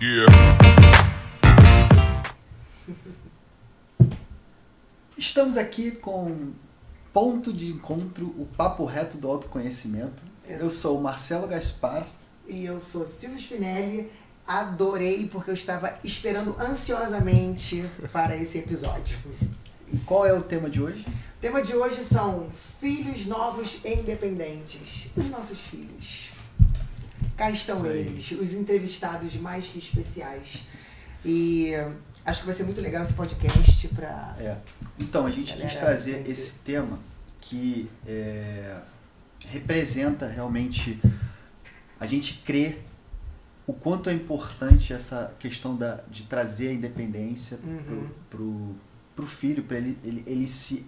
Yeah. Estamos aqui com ponto de encontro, o papo reto do autoconhecimento. Eu sou o Marcelo Gaspar. E eu sou Silvia Spinelli. Adorei, porque eu estava esperando ansiosamente para esse episódio. E qual é o tema de hoje? O tema de hoje são filhos novos e independentes. Os nossos filhos. Cá estão eles, os entrevistados mais que especiais. E acho que vai ser muito legal esse podcast para... Então, a gente quis trazer esse tema que representa realmente... A gente crê o quanto é importante essa questão de trazer a independência pro filho, para ele se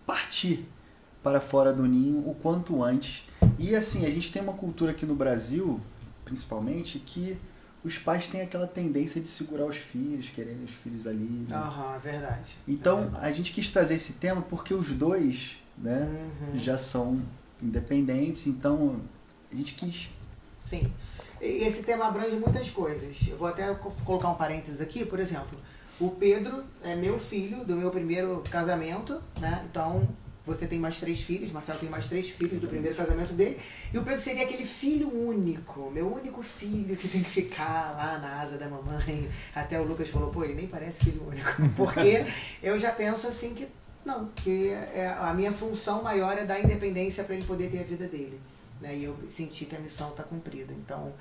partir para fora do ninho o quanto antes. E assim, a gente tem uma cultura aqui no Brasil, principalmente, que os pais têm aquela tendência de segurar os filhos, querendo os filhos ali. Né? Verdade. Então, a gente quis trazer esse tema porque os dois, né, já são independentes, então a gente quis. Sim. E esse tema abrange muitas coisas. Eu vou até colocar um parênteses aqui, por exemplo. O Pedro é meu filho do meu primeiro casamento, né? Então, você tem mais 3 filhos, Marcelo tem mais 3 filhos do primeiro casamento dele. E o Pedro seria aquele filho único, meu único filho que tem que ficar lá na asa da mamãe. Até o Lucas falou, pô, ele nem parece filho único. Porque eu já penso assim que não, que a minha função maior é dar independência para ele poder ter a vida dele. Né? E eu senti que a missão está cumprida. Então,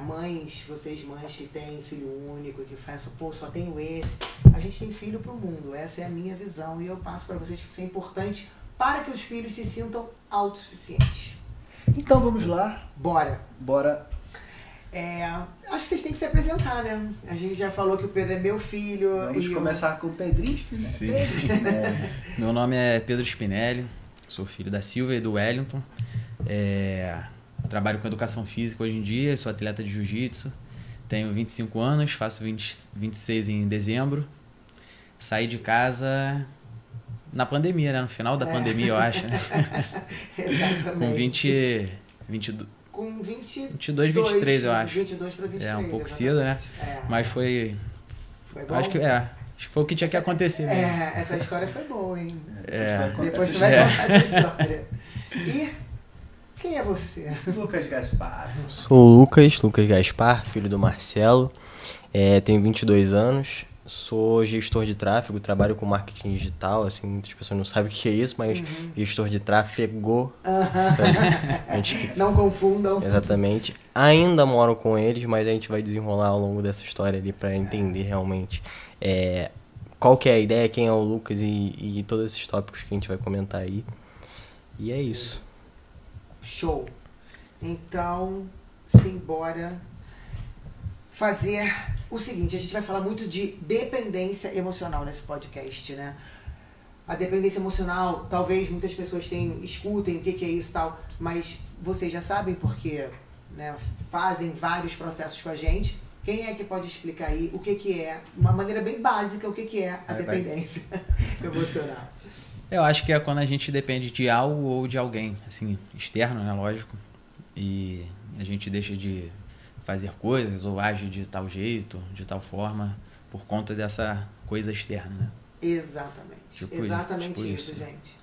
mães, vocês mães que têm filho único, que pensam, pô, só tenho esse. A gente tem filho pro mundo, essa é a minha visão. E eu passo para vocês que isso é importante para que os filhos se sintam autossuficientes. Então vamos lá. Bora. Acho que vocês têm que se apresentar, né? A gente já falou que o Pedro é meu filho. Vamos começar com o Pedrinho Spinelli. Sim. Meu nome é Pedro Spinelli, sou filho da Silvia e do Wellington. Trabalho com educação física hoje em dia, sou atleta de jiu-jitsu, tenho 25 anos, faço 26 em dezembro. Saí de casa na pandemia, né? No final da pandemia, eu acho. Né? Exatamente. Com 22, 23, eu acho. 22 para 23. Um pouco cedo, né? Mas foi bom? Acho que foi o que tinha que acontecer mesmo. Essa história foi boa, hein? Depois você vai contar essa história. E quem é você? Lucas Gaspar. Sou o Lucas Gaspar, filho do Marcelo. Tenho 22 anos. Sou gestor de tráfego, trabalho com marketing digital, assim, muitas pessoas não sabem o que é isso, mas gestor de tráfego, sabe? Não confundam. Exatamente. Ainda moro com eles, mas a gente vai desenrolar ao longo dessa história ali para entender realmente qual que é a ideia, quem é o Lucas e todos esses tópicos que a gente vai comentar aí. E é isso. Show. Então, simbora fazer o seguinte, a gente vai falar muito de dependência emocional nesse podcast, né? A dependência emocional, talvez muitas pessoas escutem o que é isso e tal, mas vocês já sabem porque, né, fazem vários processos com a gente. Quem é que pode explicar aí o que é, uma maneira bem básica, o que é a dependência emocional? Eu acho que é quando a gente depende de algo ou de alguém, assim, externo, né, lógico, e a gente deixa de fazer coisas ou age de tal jeito, de tal forma, por conta dessa coisa externa, né? Exatamente. Exatamente isso, gente.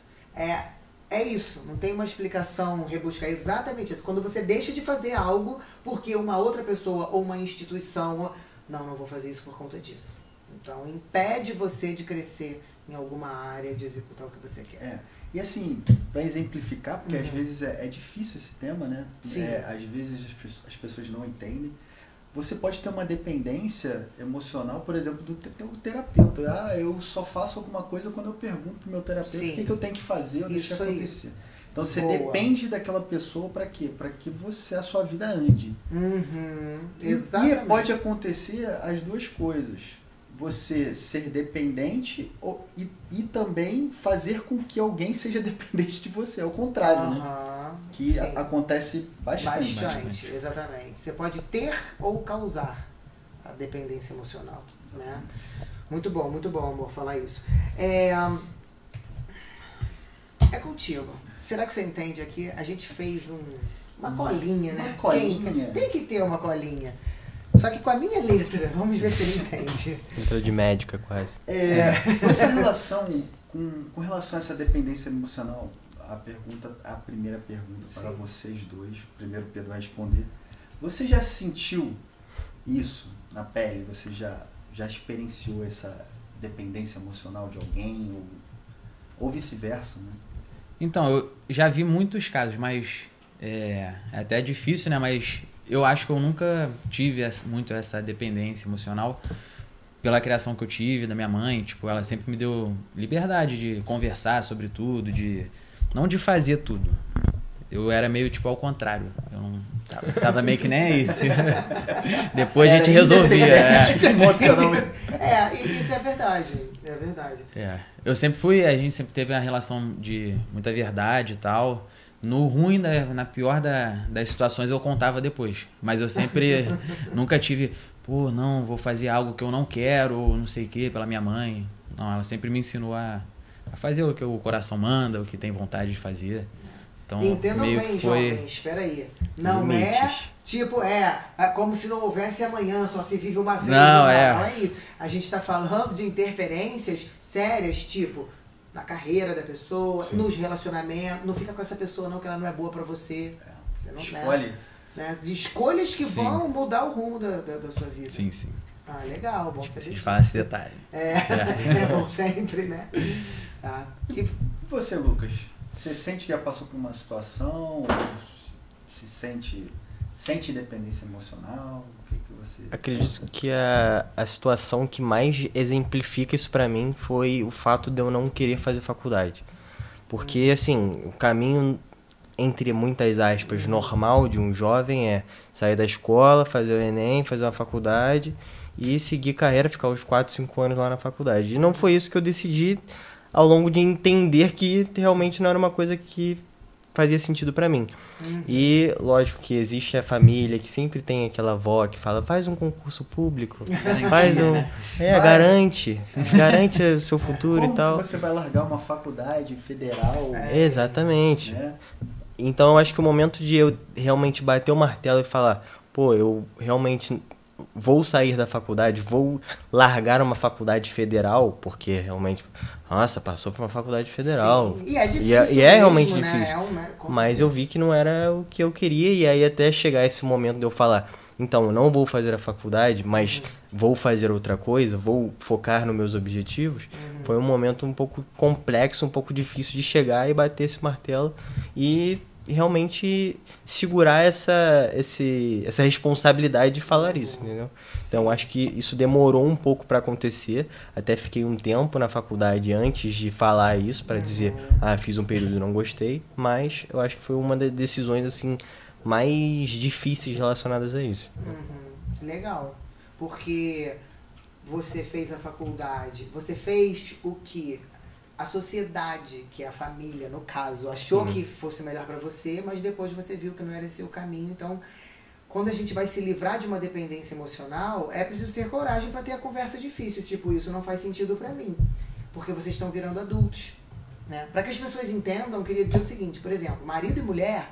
É isso, não tem uma explicação rebuscar, exatamente isso. Quando você deixa de fazer algo porque uma outra pessoa ou uma instituição, não vou fazer isso por conta disso. Então, impede você de crescer em alguma área, de executar o que você quer. E assim, para exemplificar, porque às vezes é difícil esse tema, né? Sim. Às vezes as pessoas não entendem. Você pode ter uma dependência emocional, por exemplo, do teu terapeuta. Eu só faço alguma coisa quando eu pergunto pro meu terapeuta o que eu tenho que fazer ou deixar acontecer. Então você depende daquela pessoa para quê? Para que a sua vida ande. Exatamente. E pode acontecer as duas coisas. Você ser dependente e também fazer com que alguém seja dependente de você. É o contrário, né? Que acontece bastante. Exatamente. Você pode ter ou causar a dependência emocional. Né? Muito bom, amor, falar isso. É contigo. Será que você entende aqui? A gente fez uma colinha, né? Uma colinha? Tem que ter uma colinha. Só que com a minha letra, vamos ver se ele entende. Letra de médica, quase. Com relação a essa dependência emocional, a primeira pergunta para vocês dois, primeiro o Pedro vai responder. Você já sentiu isso na pele? Você já experienciou essa dependência emocional de alguém ou vice-versa, né? Então, eu já vi muitos casos, mas é até difícil, né? Mas eu acho que eu nunca tive muito essa dependência emocional pela criação que eu tive da minha mãe. Tipo, ela sempre me deu liberdade de conversar sobre tudo, não de fazer tudo. Eu era meio tipo ao contrário. Eu não tava meio que nem isso. Depois a gente resolvia. Emocionalmente. Isso é verdade. É verdade. A gente sempre teve uma relação de muita verdade e tal. No ruim, na pior das situações, eu contava depois. Mas eu sempre nunca tive, não, vou fazer algo que eu não quero, ou não sei o que, pela minha mãe. Não, ela sempre me ensinou a fazer o que o coração manda, o que tem vontade de fazer. Então, entendam meio bem, foi... jovens, espera aí. Não limites. É como se não houvesse amanhã, só se vive uma vez. Não é isso. A gente está falando de interferências sérias, tipo, na carreira da pessoa, sim, nos relacionamentos. Não fica com essa pessoa não, que ela não é boa pra você. Você não escolhe. Né? De escolhas que sim, vão mudar o rumo da sua vida. Sim, sim. Ah, legal, bom saber. A gente fala esse detalhe. É bom sempre, né? Tá. E você, Lucas? Você sente que já passou por uma situação? Ou se sente dependência emocional? O que você... Acredito que a situação que mais exemplifica isso pra mim foi o fato de eu não querer fazer faculdade. Porque, assim, o caminho, entre muitas aspas, normal de um jovem é sair da escola, fazer o Enem, fazer uma faculdade e seguir carreira, ficar os 4, 5 anos lá na faculdade. E não foi isso que eu decidi ao longo de entender que realmente não era uma coisa que fazia sentido pra mim. E lógico que existe a família que sempre tem aquela avó que fala, faz um concurso público, faz um... garante seu futuro. Como e tal. Você vai largar uma faculdade federal? Exatamente. Né? Então eu acho que o momento de eu realmente bater o martelo e falar, eu realmente vou sair da faculdade, vou largar uma faculdade federal, porque realmente, nossa, passou por uma faculdade federal. Sim. E é difícil. E é realmente mesmo, difícil. Né? Mas eu vi que não era o que eu queria, e aí até chegar esse momento de eu falar, então, eu não vou fazer a faculdade, mas vou fazer outra coisa, vou focar nos meus objetivos, foi um momento um pouco complexo, um pouco difícil de chegar e bater esse martelo e realmente segurar essa responsabilidade de falar isso, entendeu? Então acho que isso demorou um pouco para acontecer, até fiquei um tempo na faculdade antes de falar isso, para dizer, fiz um período e não gostei, mas eu acho que foi uma das decisões assim mais difíceis relacionadas a isso. Legal, porque você fez a faculdade, você fez o que a sociedade, que é a família, no caso, achou que fosse melhor para você, mas depois você viu que não era esse o caminho. Então, quando a gente vai se livrar de uma dependência emocional, é preciso ter coragem para ter a conversa difícil. Tipo, isso não faz sentido para mim, porque vocês estão virando adultos. Né? Para que as pessoas entendam, eu queria dizer o seguinte, por exemplo, marido e mulher,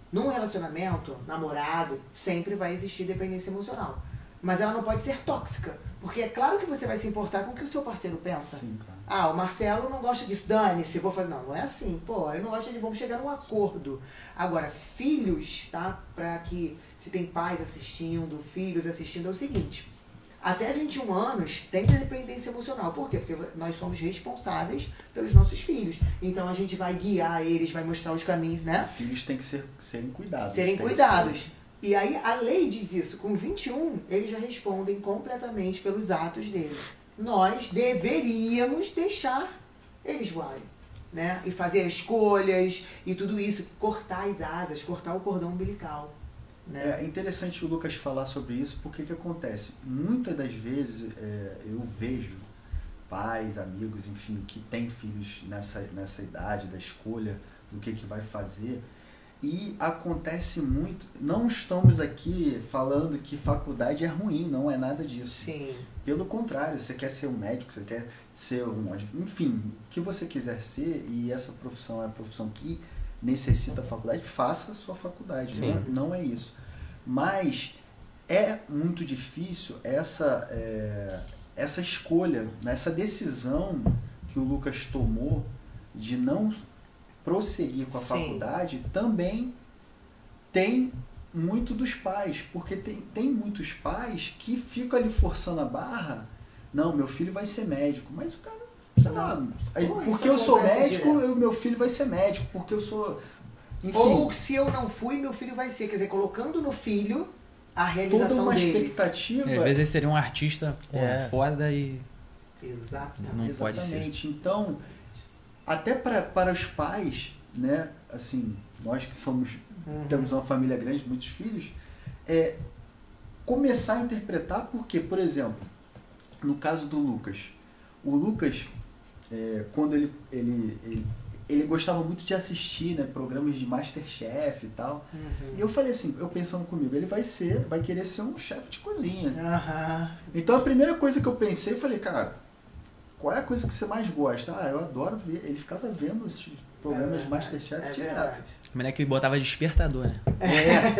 num relacionamento, namorado, sempre vai existir dependência emocional. Mas ela não pode ser tóxica. Porque é claro que você vai se importar com o que o seu parceiro pensa. Sim, claro. O Marcelo não gosta disso, dane-se, vou fazer. Não é assim. Ele não gosta de... Vamos chegar num acordo. Agora, filhos, tá? Para que, se tem pais assistindo, filhos assistindo, é o seguinte. Até 21 anos tem dependência emocional. Por quê? Porque nós somos responsáveis pelos nossos filhos. Então a gente vai guiar eles, vai mostrar os caminhos, né? Filhos têm que serem cuidados. Serem cuidados. E aí a lei diz isso. Com 21, eles já respondem completamente pelos atos deles. Nós deveríamos deixar eles voarem, né? E fazer escolhas e tudo isso. Cortar as asas, cortar o cordão umbilical. Né? É interessante o Lucas falar sobre isso, porque que acontece? Muitas das vezes eu vejo pais, amigos, enfim, que têm filhos nessa idade da escolha do que vai fazer, E acontece muito, não estamos aqui falando que faculdade é ruim, não é nada disso. Sim. Pelo contrário, você quer ser um médico, você quer ser enfim, o que você quiser ser, e essa profissão é a profissão que necessita faculdade, faça a sua faculdade, não é isso. Mas é muito difícil essa escolha, essa decisão que o Lucas tomou de não prosseguir com a faculdade, também tem muito dos pais, porque tem muitos pais que ficam ali forçando a barra. Não, meu filho vai ser médico, mas o cara, sei lá, porque eu sou médico, meu filho vai ser médico, porque eu sou... Enfim, ou se eu não fui, meu filho vai ser. Quer dizer, colocando no filho a realização toda uma dele. expectativa. Às vezes ele seria um artista foda e Exatamente. não pode ser. Exatamente. Então, até para os pais, né, assim, nós que temos uma família grande, muitos filhos, começar a interpretar, porque, por exemplo, no caso do Lucas, o Lucas, quando ele gostava muito de assistir, né, programas de MasterChef e tal, e eu falei assim, eu pensando comigo, ele vai querer ser um chefe de cozinha. Então a primeira coisa que eu pensei, eu falei, cara, qual é a coisa que você mais gosta? Eu adoro ver. Ele ficava vendo esses programas de MasterChef direto. O moleque botava despertador, né?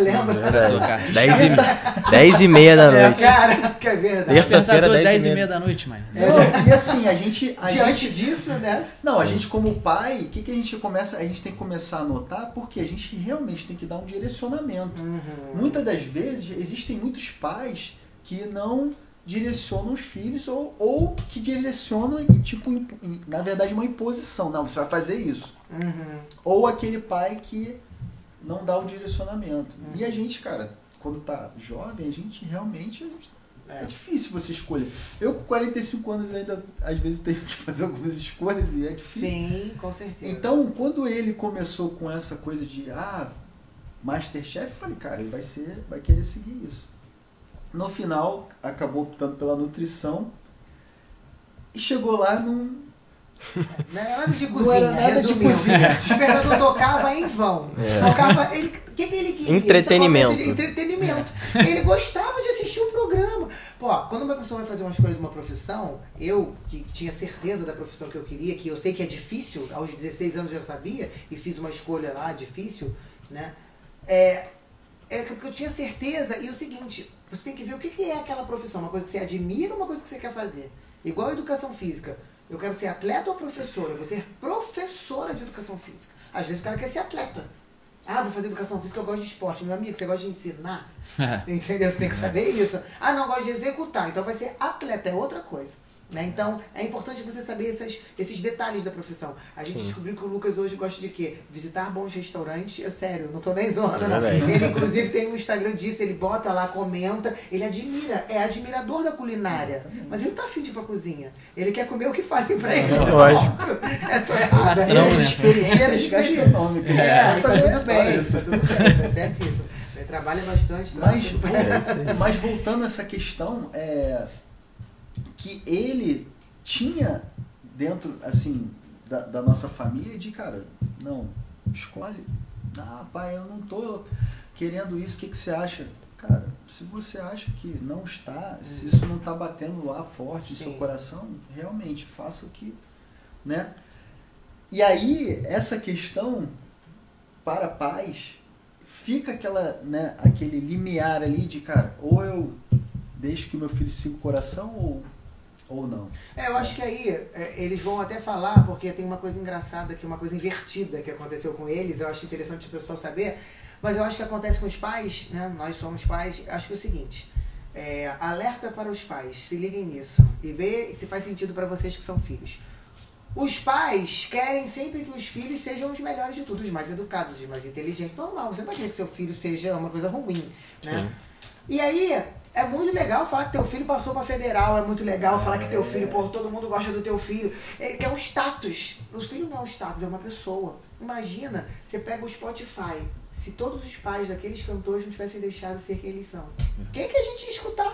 Lembra? Pra tocar. 10h30 da noite. Cara, que é verdade. Terça-feira, Despertador 10h30 da noite, mano. Não, e assim, a gente... Diante disso, né? Não, a gente como pai, o que a gente começa? A gente tem que começar a notar, porque a gente realmente tem que dar um direcionamento. Muitas das vezes, existem muitos pais que não direcionam os filhos ou que direcionam e, tipo, na verdade, uma imposição. Não, você vai fazer isso. Ou aquele pai que não dá o direcionamento. E a gente, cara, quando tá jovem, a gente realmente... É difícil você escolher. Eu com 45 anos ainda, às vezes, tenho que fazer algumas escolhas e é difícil. Sim, com certeza. Então, quando ele começou com essa coisa de MasterChef, eu falei, cara, ele vai querer seguir isso. No final, acabou optando pela nutrição e chegou lá num... Não era nada de cozinha, Não era nada de cozinha. O despertador tocava em vão. Tocava, o que ele queria? Entretenimento. Entretenimento. Ele gostava de assistir o programa. Pô, quando uma pessoa vai fazer uma escolha de uma profissão, eu, que tinha certeza da profissão que eu queria, que eu sei que é difícil, aos 16 anos já sabia, e fiz uma escolha lá difícil, né? Porque eu tinha certeza, e o seguinte, você tem que ver o que é aquela profissão, uma coisa que você admira ou uma coisa que você quer fazer. Igual a educação física. Eu quero ser atleta ou professora? Eu vou ser professora de educação física. Às vezes o cara quer ser atleta. Vou fazer educação física, eu gosto de esporte. Meu amigo, você gosta de ensinar? Entendeu? Você tem que saber isso. Não, gosto de executar. Então vai ser atleta, é outra coisa. Né? Então, é importante você saber esses detalhes da profissão. A gente descobriu que o Lucas hoje gosta de quê? Visitar bons restaurantes. Sério, não tô nem zoando, não. Ele, inclusive, tem um Instagram disso, ele bota lá, comenta. Ele admira, é admirador da culinária. Mas ele não tá afim de ir pra cozinha. Ele quer comer o que fazem pra ele. Lógico. Tô errado. Experiências gastronômicas. Tá tudo bem, tá certíssimo. Ele trabalha bastante. Mas voltando a essa questão, que ele tinha dentro, assim, da nossa família de, cara, não, escolhe. Pai, eu não tô querendo isso, o que você acha? Cara, se você acha que não está, se isso não está batendo lá forte no seu coração, realmente, faça o que, né? E aí, essa questão, para pais, fica aquele limiar ali de, cara, ou eu deixo que meu filho siga o coração ou não. Eu acho que aí eles vão até falar, porque tem uma coisa engraçada, uma coisa invertida que aconteceu com eles, eu acho interessante o pessoal saber, mas eu acho que acontece com os pais, né? Nós somos pais, acho que é o seguinte, alerta para os pais, se liguem nisso, e vê se faz sentido para vocês que são filhos. Os pais querem sempre que os filhos sejam os melhores de tudo, os mais educados, os mais inteligentes. Normal, você não vai querer que seu filho seja uma coisa ruim, né? E aí, é muito legal falar que teu filho passou pra federal, é muito legal falar que teu filho, todo mundo gosta do teu filho, que é um status. O filho não é um status, é uma pessoa. Imagina, você pega o Spotify, se todos os pais daqueles cantores não tivessem deixado ser quem eles são. Quem que a gente ia escutar?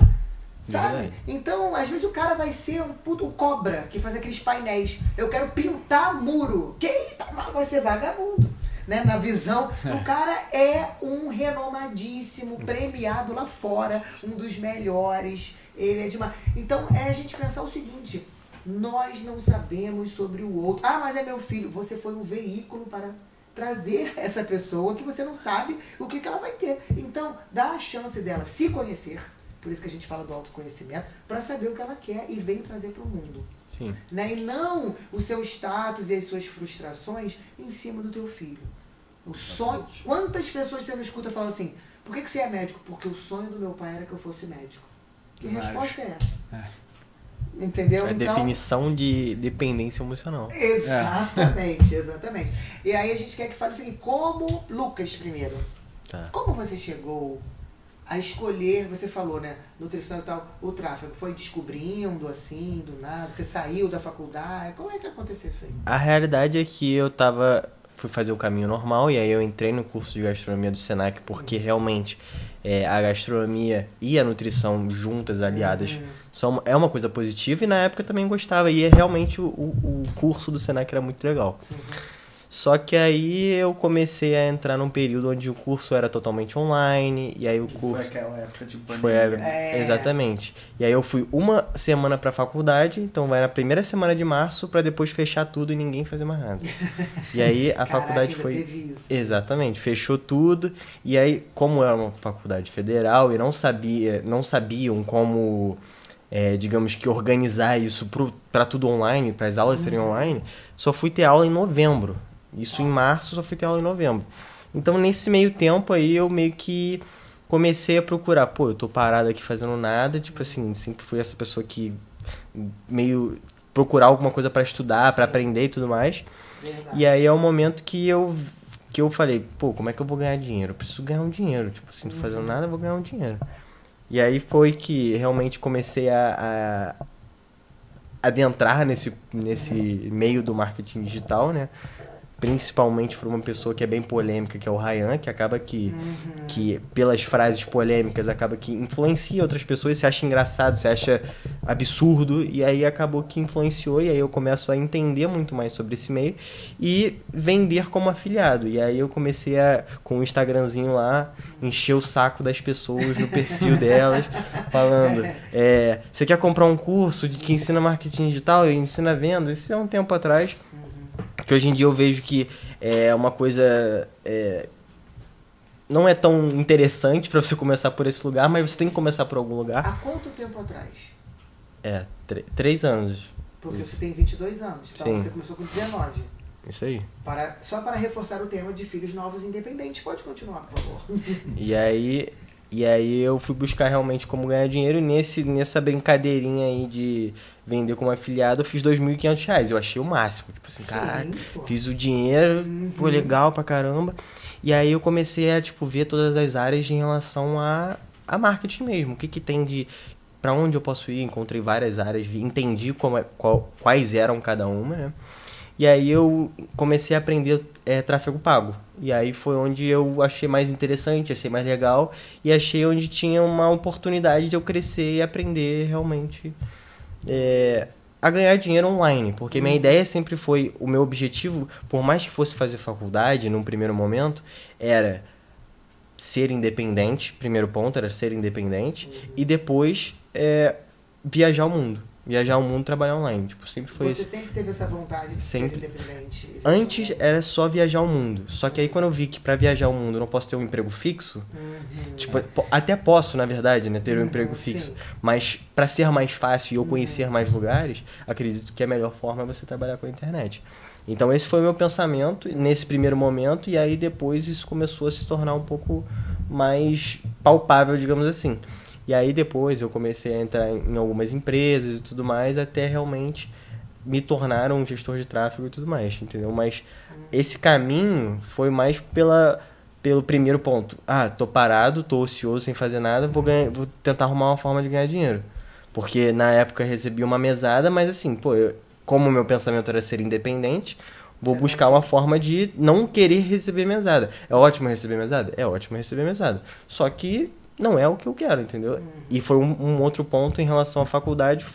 Sabe? Verdade. Então, às vezes o cara vai ser um puto cobra que faz aqueles painéis. Eu quero pintar muro. Quem vai ser vagabundo? né, na visão, o cara é um renomadíssimo, premiado lá fora, um dos melhores, ele é demais. Então é a gente pensar o seguinte, nós não sabemos sobre o outro. Ah, mas é meu filho. Você foi um veículo para trazer essa pessoa que você não sabe o que ela vai ter. Então, dá a chance dela se conhecer, por isso que a gente fala do autoconhecimento, para saber o que ela quer e vem trazer para o mundo. Sim. Né? E não o seu status e as suas frustrações em cima do teu filho. O sonho. Quantas pessoas você não escuta falando assim, por que você é médico? Porque o sonho do meu pai era que eu fosse médico. Que resposta é essa? Entendeu? A definição de dependência emocional. Exatamente, exatamente. E aí a gente quer que fale o seguinte, como, Lucas primeiro, como você chegou a escolher, você falou, né, nutrição e tal, o tráfego, foi descobrindo assim, do nada, você saiu da faculdade, como é que aconteceu isso aí? A realidade é que fui fazer o caminho normal e aí eu entrei no curso de gastronomia do Senac porque realmente a gastronomia e a nutrição juntas, aliadas, é uma coisa positiva e na época eu também gostava e realmente o curso do Senac era muito legal. Só que aí eu comecei a entrar num período onde o curso era totalmente online e aí o curso... Foi aquela época de pandemia. Exatamente. E aí eu fui uma semana pra faculdade, então vai na primeira semana de março pra depois fechar tudo e ninguém fazer mais nada. E aí a faculdade foi... Exatamente, fechou tudo. E aí, como era uma faculdade federal e não sabiam como... digamos que organizar isso para tudo online, para as aulas serem online, só fui ter aula em novembro. Isso em março, só fui ter aula em novembro. Então, nesse meio tempo aí, eu meio que comecei a procurar. Pô, eu tô parado aqui fazendo nada. Tipo assim, sempre fui essa pessoa que meio procurar alguma coisa para estudar, para aprender e tudo mais. Verdade. E aí é o momento que eu falei, pô, como é que eu vou ganhar dinheiro? Eu preciso ganhar um dinheiro. Tipo assim, não fazendo nada, eu vou ganhar um dinheiro. E aí foi que realmente comecei a adentrar nesse meio do marketing digital, né? Principalmente por uma pessoa que é bem polêmica, que é o Ryan, que acaba que pelas frases polêmicas, acaba que influencia outras pessoas, se acha engraçado, se acha absurdo, e aí acabou que influenciou, e aí eu começo a entender muito mais sobre esse meio e vender como afiliado. E aí eu comecei com um Instagramzinho lá, encher o saco das pessoas no perfil delas, falando, você quer comprar um curso que ensina marketing digital e ensina venda? Isso é um tempo atrás. Que hoje em dia eu vejo que é uma coisa... não é tão interessante para você começar por esse lugar, mas você tem que começar por algum lugar. Há quanto tempo atrás? 3 anos. Porque isso. Você tem 22 anos, então Sim. Você começou com 19. Isso aí. Só para reforçar o tema de filhos novos e independentes, pode continuar, por favor. E aí eu fui buscar realmente como ganhar dinheiro e nessa brincadeirinha aí de vender como afiliado, eu fiz R$2.500. Eu achei o máximo. Tipo assim, cara, fiz o dinheiro, foi legal pra caramba. E aí eu comecei a ver todas as áreas em relação a marketing mesmo. O que tem de... Pra onde eu posso ir? Encontrei várias áreas, entendi quais eram cada uma, né? E aí eu comecei a aprender tráfego pago. E aí foi onde eu achei mais interessante, achei mais legal. E achei onde tinha uma oportunidade de eu crescer e aprender realmente a ganhar dinheiro online. Porque minha ideia sempre foi, o meu objetivo, por mais que fosse fazer faculdade, num primeiro momento, era ser independente. Primeiro ponto era ser independente. E depois viajar o mundo. Viajar o mundo, trabalhar online. Sempre foi isso. Você sempre teve essa vontade de ser independente? Antes era só viajar o mundo. Só que aí quando eu vi que pra viajar o mundo eu não posso ter um emprego fixo, até posso, na verdade, né, ter um emprego fixo. Sim. Mas pra ser mais fácil e eu conhecer mais lugares, acredito que a melhor forma é você trabalhar com a internet. Então esse foi o meu pensamento nesse primeiro momento, e aí depois isso começou a se tornar um pouco mais palpável, digamos assim. E aí depois eu comecei a entrar em algumas empresas e tudo mais, até realmente me tornar um gestor de tráfego e tudo mais, entendeu? Mas esse caminho foi mais pelo primeiro ponto. Tô parado, tô ocioso, sem fazer nada, vou tentar arrumar uma forma de ganhar dinheiro. Porque na época eu recebi uma mesada, mas assim, como o meu pensamento era ser independente, vou buscar uma forma de não querer receber mesada. É ótimo receber mesada? É ótimo receber mesada. Só que não é o que eu quero, entendeu? E foi um outro ponto em relação à faculdade,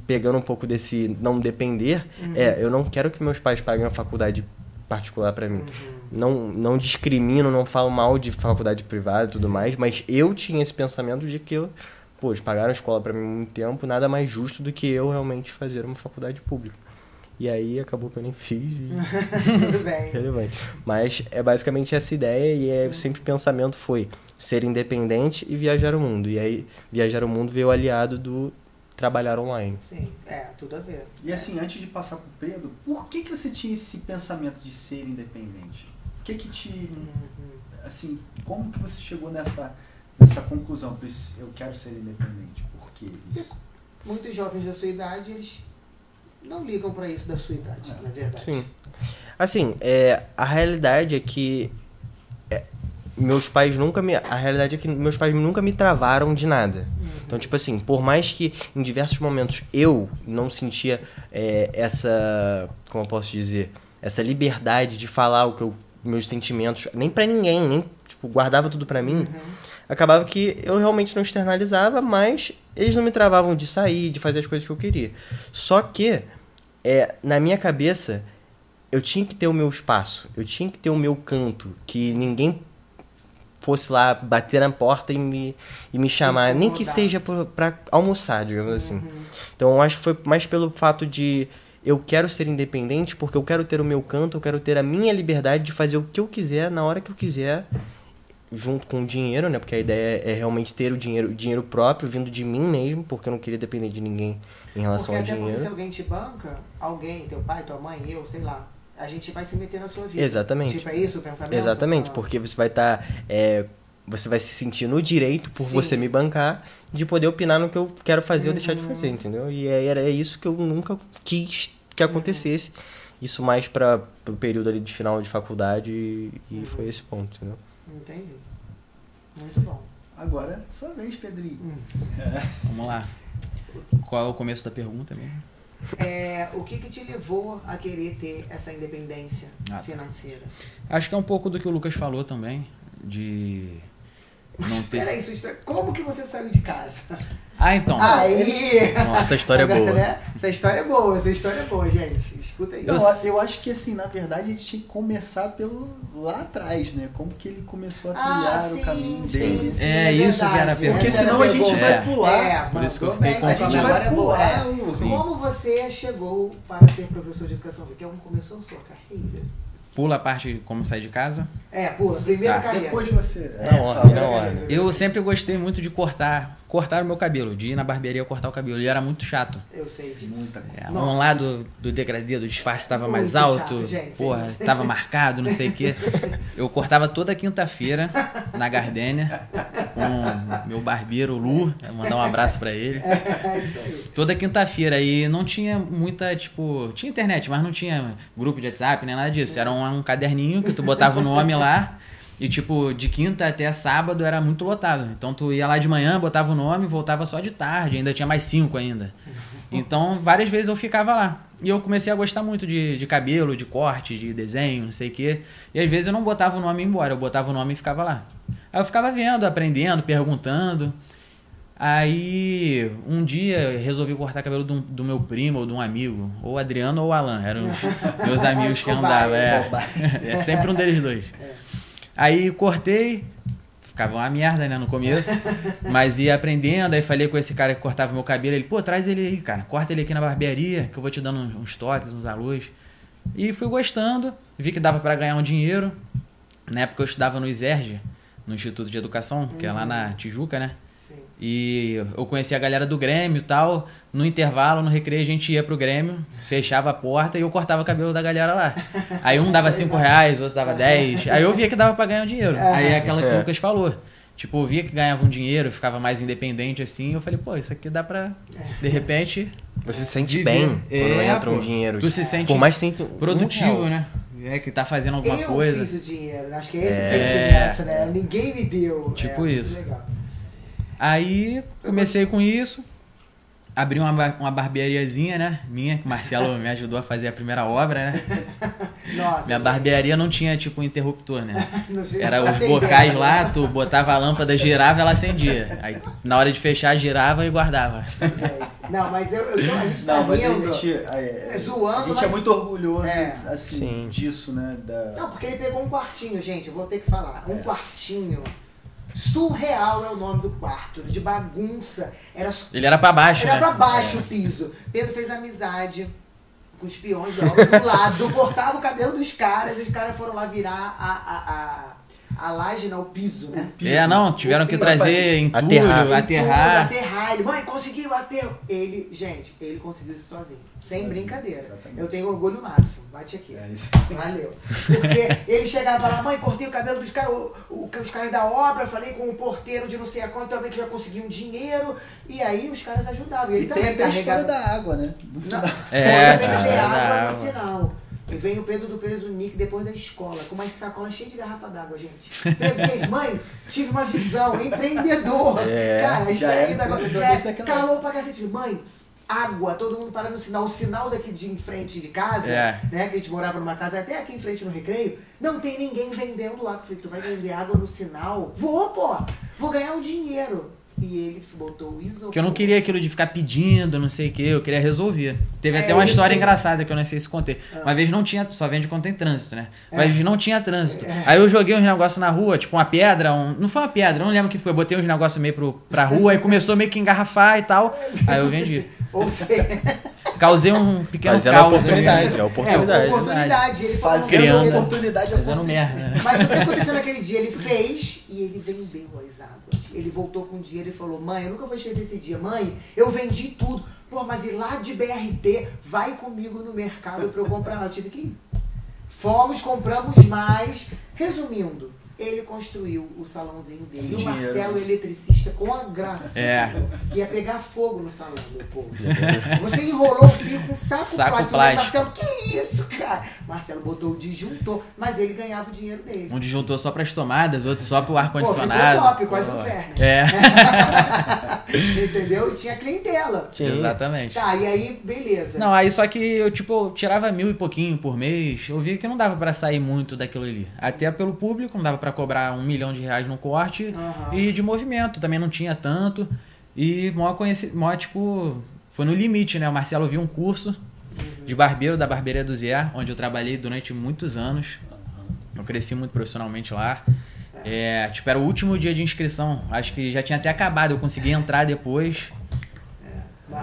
pegando um pouco desse não depender, eu não quero que meus pais paguem a faculdade particular pra mim. Não discrimino, não falo mal de faculdade privada e tudo mais, mas eu tinha esse pensamento de que eles pagaram a escola pra mim há muito tempo, nada mais justo do que eu realmente fazer uma faculdade pública. E aí acabou que eu nem fiz e... Tudo bem. Relevante. Mas é basicamente essa ideia e sempre o pensamento foi ser independente e viajar o mundo. E aí viajar o mundo veio aliado do trabalhar online. Sim, tudo a ver. E assim, antes de passar pro Pedro, por que você tinha esse pensamento de ser independente? O que te... Assim, como que você chegou nessa conclusão? Eu quero ser independente. Por que isso? Muitos jovens da sua idade, eles não ligam pra isso da sua idade, na verdade. Sim. Assim, a realidade é que meus pais nunca me travaram de nada. Então, tipo assim, por mais que em diversos momentos eu não sentia essa, como eu posso dizer, essa liberdade de falar meus sentimentos, nem pra ninguém, nem, tipo, guardava tudo pra mim, acabava que eu realmente não externalizava, mas eles não me travavam de sair, de fazer as coisas que eu queria. Só que, na minha cabeça, eu tinha que ter o meu espaço, eu tinha que ter o meu canto, que ninguém fosse lá bater na porta e me chamar, nem que seja pra almoçar, digamos assim. Então eu acho que foi mais pelo fato de eu quero ser independente porque eu quero ter o meu canto, eu quero ter a minha liberdade de fazer o que eu quiser, na hora que eu quiser, junto com o dinheiro, né? Porque a ideia é realmente ter o dinheiro próprio, vindo de mim mesmo, porque eu não queria depender de ninguém em relação ao dinheiro. Porque se alguém te banca, teu pai, tua mãe, eu, sei lá, a gente vai se meter na sua vida. Exatamente. Tipo, é isso o pensamento? Exatamente, porque você vai estar... você vai se sentir no direito, por você me bancar, de poder opinar no que eu quero fazer ou deixar de fazer, entendeu? E era isso que eu nunca quis que acontecesse. Isso mais para o período ali de final de faculdade e foi esse ponto, entendeu? Entendi. Muito bom. Agora, sua vez, Pedrinho. Vamos lá. Qual é o começo da pergunta mesmo? O que te levou a querer ter essa independência financeira? Acho que é um pouco do que o Lucas falou também, de não ter... Peraí, como que você saiu de casa? Então. Aí! Nossa, essa história é boa. Né? Essa história é boa, gente. Escuta aí. Eu acho que, assim, na verdade, a gente tinha que começar lá atrás, né? Como que ele começou a trilhar o caminho dele. Isso que era a pergunta. Porque senão a gente vai pular. Por isso que eu fiquei A gente vai pular. Como você chegou para ser professor de educação física? Como começou a sua carreira? Pula a parte de como sair de casa. Pula. Primeiro carreira. Depois você... Na ordem. Eu sempre gostei muito de cortar o meu cabelo, de ir na barbearia cortar o cabelo. E era muito chato. Eu sei disso. Muita coisa. Um lado do degradê, do disfarce estava mais Muito alto. chato, gente. Porra, tava marcado, não sei o quê. Eu cortava toda quinta-feira na Gardênia com meu barbeiro Lu. Mandar um abraço pra ele. Isso aí. Toda quinta-feira. E não tinha muita, tipo... Tinha internet, mas não tinha grupo de WhatsApp, nem nada disso. Era um caderninho que tu botava o nome lá. E, tipo, de quinta até sábado era muito lotado. Então, tu ia lá de manhã, botava o nome, voltava só de tarde. Ainda tinha mais 5 ainda. Então, várias vezes eu ficava lá. E eu comecei a gostar muito de cabelo, de corte, de desenho, não sei o quê. E, às vezes, eu não botava o nome e ia embora. Eu botava o nome e ficava lá. Aí eu ficava vendo, aprendendo, perguntando. Aí, um dia, eu resolvi cortar cabelo do meu primo ou de um amigo. Ou Adriano ou Alan. Eram os meus amigos que andavam. É sempre um deles dois. Aí cortei, ficava uma merda, né, no começo, mas ia aprendendo, aí falei com esse cara que cortava meu cabelo, ele, traz ele aí, cara, corta ele aqui na barbearia, que eu vou te dando uns toques, uns alôs. E fui gostando, vi que dava pra ganhar um dinheiro. Na época eu estudava no ISERJ, no Instituto de Educação, que é lá na Tijuca, né? E eu conhecia a galera do Grêmio e tal. No intervalo, no recreio, a gente ia pro Grêmio, fechava a porta e eu cortava o cabelo da galera lá. Aí um dava R$5, outro dava 10. Aí eu via que dava pra ganhar um dinheiro. Aí é aquela que o Lucas falou. Tipo, eu via que ganhava um dinheiro, ficava mais independente assim. Eu falei, isso aqui dá pra, de repente... Você se sente bem quando entra um dinheiro. Tu se sente por mais produtivo, né? Que tá fazendo alguma coisa. Eu fiz o dinheiro, acho que é esse sentimento, né? Ninguém me deu. Tipo isso. Legal. Aí comecei com isso. abri uma barbeariazinha, né? Minha, que o Marcelo me ajudou a fazer a primeira obra, né? Nossa, Minha gente. barbearia não tinha, tipo, um interruptor, né? Não sei Era se os tá bocais entendendo. lá, tu botava a lâmpada, girava, ela acendia. Aí, na hora de fechar, girava e guardava. Não, mas a gente tá Não, mas a rindo. gente, zoando, a gente mas- é muito orgulhoso assim, Sim. disso, né? Não, porque ele pegou um quartinho, gente, eu vou ter que falar. Um É. quartinho. Surreal é o nome do quarto, de bagunça. Ele era pra baixo, Era né? pra baixo o piso. Pedro fez amizade com os peões da obra do lado, cortava o cabelo dos caras e os caras foram lá virar a laje, não, o piso, né? Não, tiveram que O piso trazer entulho, Aterrar. aterrar. Aterrar. Ele, mãe, conseguiu aterro. Gente, ele conseguiu isso sozinho. Sem Sozinho, brincadeira. exatamente. Eu tenho orgulho máximo. Bate aqui. É isso. Valeu. Porque ele chegava lá, mãe, cortei o cabelo dos caras, os caras da obra, falei com o porteiro de não sei a quanto, também que já conseguiu um dinheiro. E aí os caras ajudavam. E ele E também tem até a história carregava. da água, né? Do sinal. É, Foi vender da água água. no sinal. E vem o Pedro do Perezo Nick depois da escola, com uma sacola cheia de garrafa d'água, gente. Pedro fez, mãe, tive uma visão, empreendedor. Cara, a já era gente empreendedor desde aquela calou pra cacete. Mãe, água, todo mundo parando no sinal. O sinal daqui de em frente de casa, É. né, que a gente morava numa casa até aqui em frente no Recreio, não tem ninguém vendendo lá. Eu falei, tu vai vender água no sinal? Vou, pô! Vou ganhar um dinheiro. E ele botou o isopor. Porque eu não queria aquilo de ficar pedindo, não sei o que, eu queria resolver. Teve É, até uma isso história aí. engraçada que eu não sei se contei. Uma vez não tinha, só vende quando tem trânsito, né? Uma É. vez não tinha trânsito. Aí eu joguei uns negócios na rua, tipo uma pedra, não foi uma pedra, não lembro o que foi. Eu botei uns negócios meio pra rua, aí começou meio que engarrafar e tal. Aí eu vendi. Ou seja, Causei um pequeno Fazendo caos. oportunidade, né? é oportunidade. oportunidade. Ele falou, Fazendo Criando. a oportunidade Fazendo acontecer. merda, né? Mas o que aconteceu naquele dia? Ele fez e ele vendeu as águas. Ele voltou com dinheiro e falou, mãe, eu nunca vou esquecer esse dia. Mãe, eu vendi tudo. Pô, mas ir lá de BRT, vai comigo no mercado pra eu comprar. Eu tive que ir. Fomos, compramos mais. Resumindo, ele construiu o salãozinho dele. Sim. E o Marcelo, eletricista, com a graça. É. Que ia pegar fogo no salão, meu povo. Você enrolou o fio com Saco plástico. plástico. Marcelo, que isso, cara? Marcelo botou o disjuntor, mas ele ganhava o dinheiro dele. Um disjuntor só pras tomadas, outro só pro Pô, ar-condicionado. ficou top, quase Pô. um Werner. É, Entendeu? E tinha clientela. exatamente. Tá, e aí, beleza. Não, aí só que eu, tipo, tirava 1.000 e pouquinho por mês. Eu via que não dava pra sair muito daquilo ali. Até pelo público, não dava pra cobrar R$1 milhão no corte. Aham. E de movimento, também não tinha tanto. E mó, tipo, foi no limite, né? O Marcelo viu um curso de barbeiro da Barbearia do Zé, onde eu trabalhei durante muitos anos. Eu cresci muito profissionalmente lá. Tipo, era o último dia de inscrição. Acho que já tinha até acabado. Eu consegui entrar depois.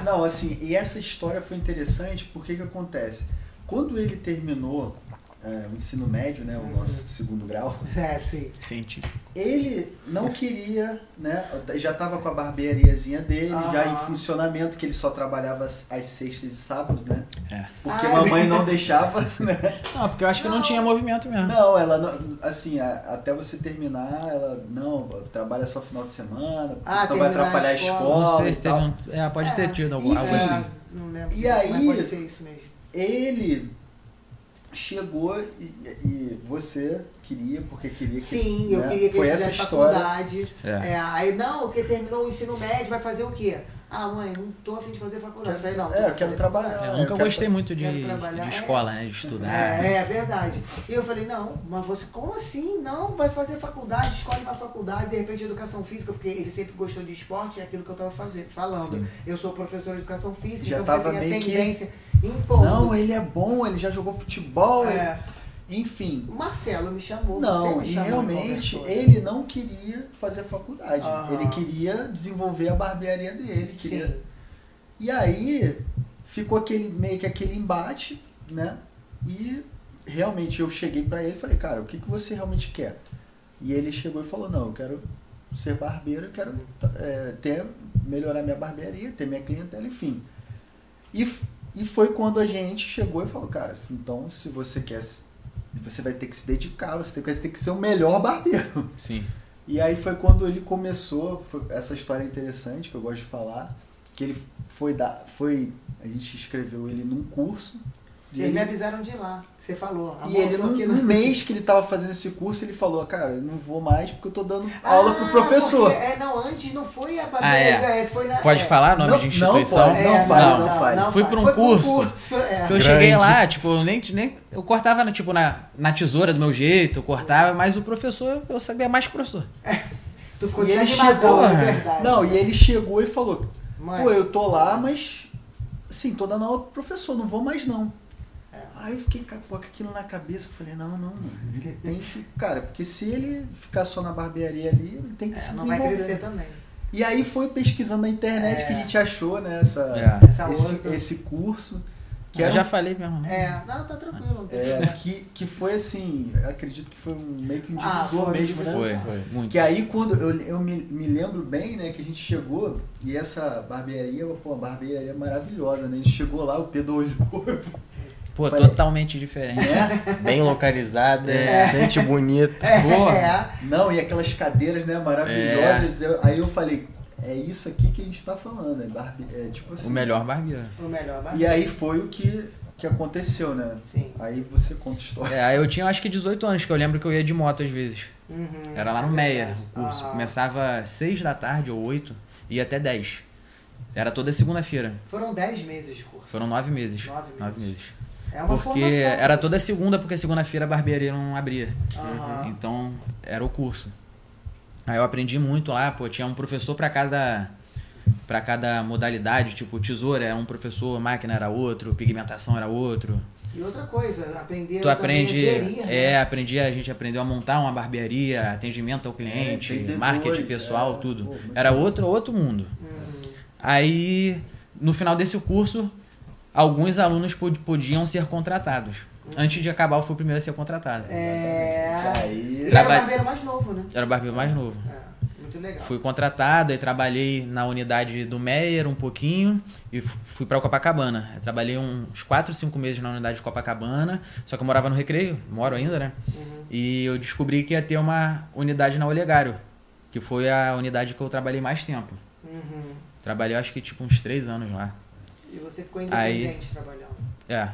Não, assim, e essa história foi interessante porque que acontece? Quando ele terminou o ensino médio, né, o nosso segundo grau, É, sim. Científico. ele não queria, né, já estava com a barbeariazinha dele, já em funcionamento, que ele só trabalhava às sextas e sábados, né? É. Porque mamãe não deixava, né? Não, porque eu acho que não tinha movimento mesmo. Não, ela não, assim, até você terminar, ela não, trabalha só final de semana, porque senão vai terminar atrapalhar a a escola. escola. Não sei e se teve tal. pode ter tido algo Enfim. assim. Não lembro. E aí- Mas pode ser isso mesmo. Ele chegou e você queria, porque queria que. Sim, eu né, queria que foi ele essa fizesse história. faculdade. É. Aí, não, porque terminou o ensino médio, vai fazer o quê? Ah, mãe, não tô a fim de fazer faculdade. Eu falei, não, tu É, vai eu quero fazer trabalhar. faculdade. Eu nunca eu quero gostei muito de quero trabalhar. escola, né? De estudar. É verdade. E eu falei, não, mas você, como assim? Não, vai fazer faculdade, escolhe uma faculdade, de repente educação física, porque ele sempre gostou de esporte, é aquilo que eu tava falando. Sim. Eu sou professor de educação física, Já então tava você tem a meio que- tendência em pontos. Não, ele é bom, ele já jogou futebol, É. enfim. O Marcelo me chamou, Não, você e me chamou realmente conversou. ele não queria fazer faculdade. Aham. Ele queria desenvolver a barbearia dele. Queria... Sim. E aí ficou meio que aquele embate, né? E realmente eu cheguei pra ele e falei, cara, o que você realmente quer? E ele chegou e falou, não, eu quero ser barbeiro, eu quero melhorar minha barbearia, ter minha clientela, enfim. E foi quando a gente chegou e falou, cara, então se você quer, você vai ter que se dedicar, você vai ter que ser o melhor barbeiro. Sim. E aí foi quando ele começou, essa história interessante que eu gosto de falar, que ele a gente escreveu ele num curso Eles me avisaram de ir lá, você falou. E ele, no mês que ele tava fazendo esse curso, ele falou, cara, eu não vou mais porque eu tô dando aula pro professor. Antes não foi a barbearia, foi na... Pode falar nome de instituição? Não fale. Fui pra um curso que eu cheguei lá, tipo, eu cortava tipo, na tesoura do meu jeito, eu cortava, mas o professor, eu sabia mais que o professor. Tu ficou e ele chegou, verdade. Não, e ele chegou e falou, pô, eu tô lá, mas assim, tô dando aula pro professor, não vou mais não. Aí eu fiquei com aquilo na cabeça, eu falei, não, mano, ele tem que... Cara, porque se ele ficar só na barbearia ali, ele tem que se desenvolver. Não vai crescer também. E aí foi pesquisando na internet que a gente achou, né, esse curso. Que eu já falei mesmo. Não, tá tranquilo. Que foi assim, acredito que foi meio que um divisor mesmo, né? Foi, muito. Que aí quando eu me lembro bem, né, que a gente chegou e essa barbearia, pô, uma barbearia maravilhosa, né? A gente chegou lá, o Pedro olhou... Pô, totalmente diferente. Bem localizada, gente bonita. Não, e aquelas cadeiras, né, maravilhosas. Aí eu falei, é isso aqui que a gente tá falando, tipo assim. O melhor barbeiro. E aí foi o que aconteceu, né? Sim. Aí você conta a história. Aí eu tinha acho que 18 anos, que eu lembro que eu ia de moto às vezes. Era lá no Meia, o curso. Começava às 6 da tarde ou 8, ia até 10. Era toda segunda-feira. Foram 10 meses de curso. Foram 9 meses. 9 meses. É uma porque formação. Era toda segunda, porque segunda-feira a barbearia não abria. Então, era o curso. Aí eu aprendi muito lá, pô, tinha um professor para cada modalidade, tipo, tesoura era um professor, máquina era outro, pigmentação era outro. E outra coisa, tu aprende, gerir, né? A gente aprendeu a montar uma barbearia, atendimento ao cliente, marketing pessoal, tudo. Era outro mundo. Aí, no final desse curso, alguns alunos podiam ser contratados. Antes de acabar, eu fui o primeiro a ser contratado. Era o barbeiro mais novo, né? Era o barbeiro mais novo. Muito legal. Fui contratado e trabalhei na unidade do Meyer um pouquinho e fui para Copacabana. Eu trabalhei uns 4, 5 meses na unidade de Copacabana, só que eu morava no Recreio, moro ainda, né? E eu descobri que ia ter uma unidade na Olegário, que foi a unidade que eu trabalhei mais tempo. Trabalhei, acho que tipo uns 3 anos lá. E você ficou independente trabalhando.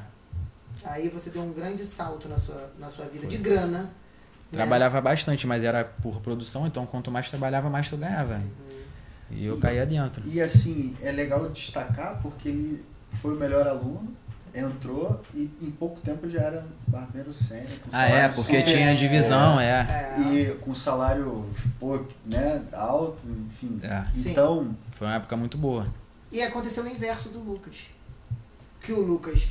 Aí você deu um grande salto na sua vida de grana. Trabalhava bastante, mas era por produção, então quanto mais trabalhava, mais tu ganhava. E eu caía dentro. E assim, é legal destacar porque ele foi o melhor aluno, entrou e em pouco tempo já era barbeiro sênior. Porque tinha divisão, E com salário, pô, né, alto, enfim. Então... Foi uma época muito boa. E aconteceu o inverso do Lucas. Que o Lucas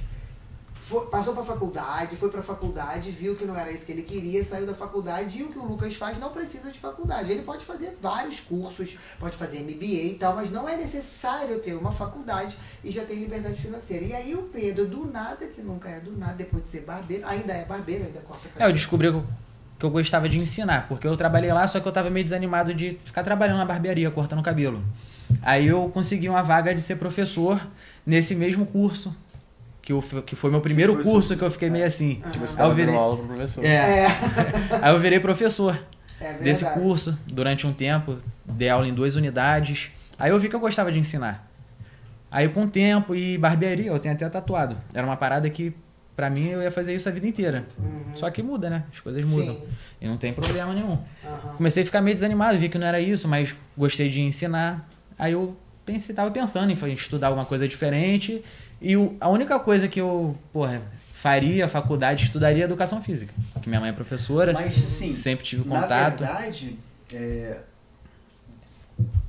passou para faculdade, foi para faculdade, viu que não era isso que ele queria, saiu da faculdade, e o que o Lucas faz não precisa de faculdade. Ele pode fazer vários cursos, pode fazer MBA e tal, mas não é necessário ter uma faculdade e já ter liberdade financeira. E aí o Pedro, do nada, que nunca é do nada, depois de ser barbeiro, ainda é barbeiro, ainda corta cabelo. Eu descobri que eu gostava de ensinar, porque eu trabalhei lá, só que eu tava meio desanimado de ficar trabalhando na barbearia, cortando cabelo. Aí eu consegui uma vaga de ser professor nesse mesmo curso, que foi meu primeiro curso, que eu fiquei meio assim. Tipo, você tava dando aula pro professor. Aí eu virei professor desse curso durante um tempo, dei aula em 2 unidades. Aí eu vi que eu gostava de ensinar. Aí com o tempo e barbearia, eu tenho até tatuado. Era uma parada que, pra mim, eu ia fazer isso a vida inteira. Só que muda, né? As coisas mudam. E não tem problema nenhum. Comecei a ficar meio desanimado, vi que não era isso, mas gostei de ensinar. Aí eu tava pensando em estudar alguma coisa diferente. E a única coisa que eu, faria faculdade, estudaria educação física. Porque minha mãe é professora, mas, assim, sempre tive contato. Na verdade,